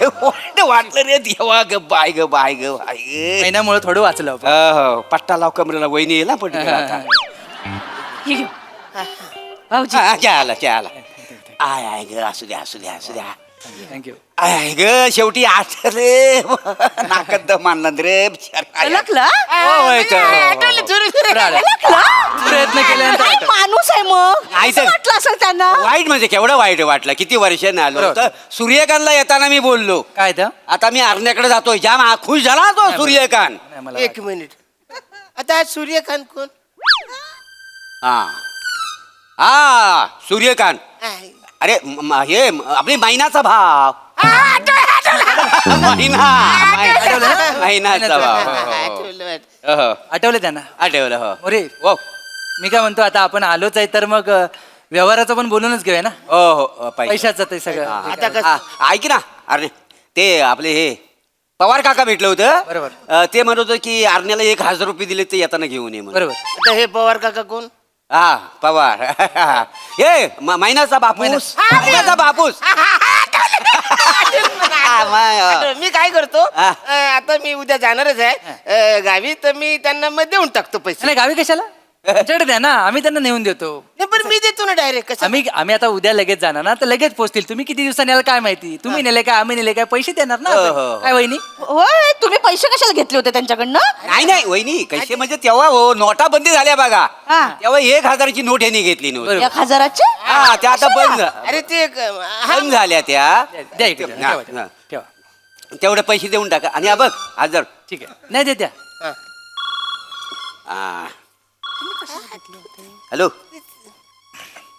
वाटलं रे देवा ग बाय ग बाय ग बाय ग महिन्यामुळे थोडं वाचलं आपण. हो, पट्टा लाव कमरेला वहिनी येईल ना पण हे घे. भाऊजी क्या आला आय आय ग असू द्या असू द्या असू द्या थँक्यू आय ग शेवटी आठ रे नाकात दम आणला रे बिचारा. ओळखलं होय तर. आठवलं थोडं थोडं प्रयत्न केल्यानंतर काय माणूस आहे मग नाही असं तर- वाटलं असेल त्यांना वाईट म्हणजे केवढं वाईट वाटलं किती वर्षाने आलो तर सूर्यकांतला येताना मी बोललो काय तर आता मी आरण्याकडे जातोय जाम खुश झाला तो सूर्यकांत नाही, मला एक मिनिट आता आज सूर्यकांत कोण हा सूर्यकांत अरे हे आपली महिन्याचा भाव महिन्याचा भाव हो. आठवलं त्यांना आठवलं हो अरे हो मी काय म्हणतो आता आपण आलोच आहे तर मग व्यवहाराचं पण बोलूनच घेऊया ना हो हो पैशाचं ते सगळं आता कसं? ऐक ना अरे ते आपले हे पवार काका भेटलं होतं बरोबर. ते म्हणत होतं की आरण्याला 1000 रुपये दिले ते येताना घेऊन ये म्हणून. बरोबर आता हे पवार काका कोण हा पवार हे महिन्याचा बापूस महिन्याचा बापूस मी काय करतो हा. आता मी उद्या जाणारच आहे गावी, तर मी त्यांना मग देऊन टाकतो पैसे. नाही गावी कशाला आमच्याकडे द्या ना, आम्ही त्यांना नेऊन देतो. नाही, पण मी देतो ना डायरेक्ट. कसं आम्ही आता उद्या लगेच जाणार ना, तर लगेच पोहोचतील. तुम्ही किती दिवसांनी याल काय माहिती, तुम्ही नेले काय आम्ही नेले काय, पैसे देणार ना आपण. काय वहिनी? होय तुम्ही पैसे कशाला घेतले होते त्यांच्याकडनं? नाही वहिनी कसे म्हणजे तेव्हा हो नोटाबंदी झाल्या बघा, तेव्हा 1000ची नोट यांनी घेतली नव्हती. 1000ची? हा त्या आता बंद अरे ते बंद झाल्या त्या. द्या इकडे, हा, ठेवा, हा. ठेवा. तेवढे पैसे देऊन टाका. आणि हा बघ 1000. ठीक आहे, नाही देत्या. हा. हॅलो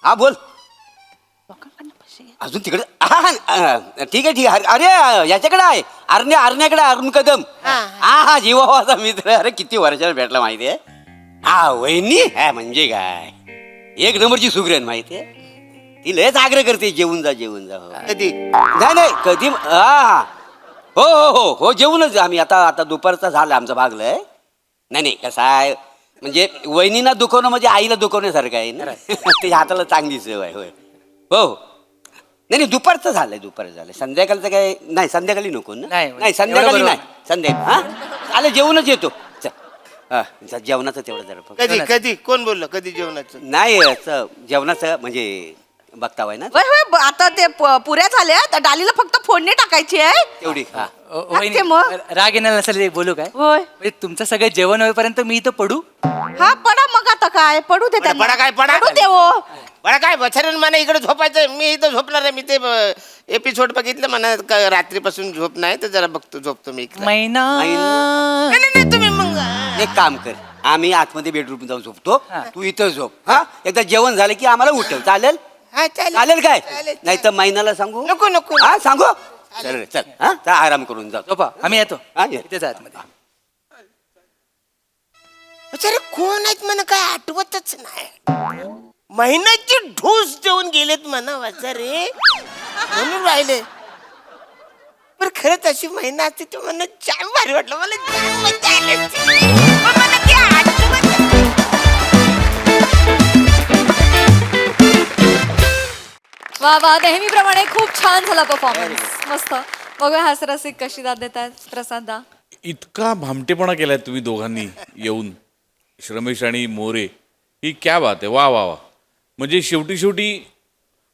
हा बोल. अजून तिकडे ठीक आहे अरे याच्याकडे आहे अरण्याकडे अरुण कदम. हा जीवाचा मित्र. अरे किती वर्षाला भेटला माहितीये. हा वहिनी हा म्हणजे काय एक नंबरची सुगरण माहितीये. ती लयच आग्रह करते जेवून जा जेवून जा. कधी नाही कधी हा हो हो हो हो जेवूनच आम्ही आता दुपारचा झाला आमचं भागलंय. नाही कसं आहे म्हणजे वहिनीला दुखवणं म्हणजे आईला दुखवण्यासारखं आहे ना. त्याच्या हाताला चांगली सवय होय हो. नाही दुपारचं झालंय संध्याकाळचं काय नाही. संध्याकाळी नको ना. नाही संध्याकाळी नाही संध्याकाळी. हा चालेल जेवूनच येतो. चल जेवणाचं तेवढं जरा कधी कधी कोण बोललं कधी जेवणाचं? नाही जेवणाचं म्हणजे बघतावाय ना आता ते पुऱ्या झाल्या, तर डालीला फक्त फोडणी टाकायची आहे तेवढी. हा वहिनी, मग? राग येणार नसेल ते बोलू काय? होय. म्हणजे तुमचं सगळं जेवण होईपर्यंत मी इथं पडू. हा पडा मग आता काय पडू दे त्यांना. पडा काय पडा पडू दे हो. मला काय बछाऱ्यानं मला इकडे झोपायचं, मी इथं झोपणार आहे. मी ते एपिसोड बघितलं म्हणा रात्रीपासून झोप नाही, तर जरा बघतो झोपतो मी इकडे. महिना नाही तुम्ही मग एक काम कर आम्ही आतमध्ये बेडरूम जाऊन झोपतो तू इथं झोप. हा एकदा जेवण झालं की आम्हाला उठव. चालेल हा चालेल चालेल काय चालेल. नाही तर महिन्याला सांगू नको नको हा सांगू चल चल हा चल, आराम करून जाऊ. झोपा, आम्ही येतो. हा, ये. इथेच आहे आतमध्ये. अरे कोण आहेत म्हणा काय आठवतच नाही. महिन्याची ढोस देऊन गेलेत म्हणा वाचारे म्हणून राहिले. पण खरंच अशी महिना असते तर मला जाम भारी वाटलं. मला जाम मजा आली असती. पण मला ती आठवत नाही. वा वा नेहमीप्रमाणे खूप छान झाला परफॉर्मन्स. मस्त. बघूया हास्यरसिक कशी दाद देतात. प्रसाद दा. इतका भामटेपणा केलाय तुम्ही दोघांनी येऊन, रमेश आणि मोरे. ही क्या बात आहे. वा वा वा. म्हणजे शेवटी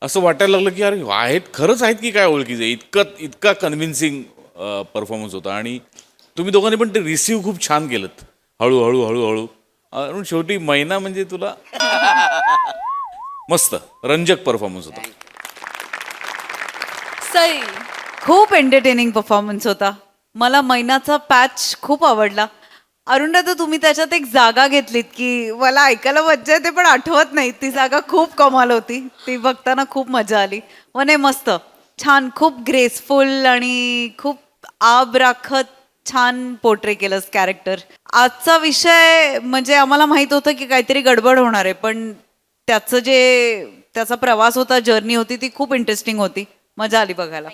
असं वाटायला लागलं की अरे आहेत खरंच आहेत की काय ओळखीचे. इतका कन्व्हिन्सिंग परफॉर्मन्स होता. आणि तुम्ही दोघांनी पण ते रिसीव्ह खूप छान केलं हळूहळू. आणि शेवटी महिना म्हणजे तुला मस्त रंजक परफॉर्मन्स होता. सई. खूप एंटरटेनिंग परफॉर्मन्स होता. मला मैनाचा पॅच खूप आवडला. अरुणा तर तुम्ही त्याच्यात एक जागा घेतलीत की मला ऐकायला मज्जा येते पण आठवत नाही. ती जागा खूप कमाल होती. ती बघताना खूप मजा आली. म्हणे मस्त छान खूप ग्रेसफुल आणि खूप आब राखत छान पोर्ट्रे केलंस कॅरेक्टर. आजचा विषय म्हणजे आम्हाला माहित होतं की काहीतरी गडबड होणार आहे, पण त्याचा प्रवास होता, जर्नी होती ती खूप इंटरेस्टिंग होती. मजा आली बघायला.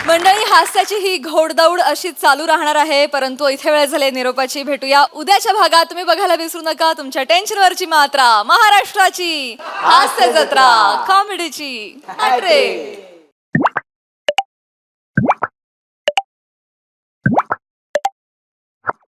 मंडळी हास्याची ही घोडदौड अशी चालू राहणार आहे, परंतु इथे वेळ झाले निरोपाची. भेटूया उद्याच्या भागात. तुम्ही बघायला विसरू नका तुमच्या टेन्शनवरची मात्रा, महाराष्ट्राची हास्य जत्रा, कॉमेडीची हॅट्रिक.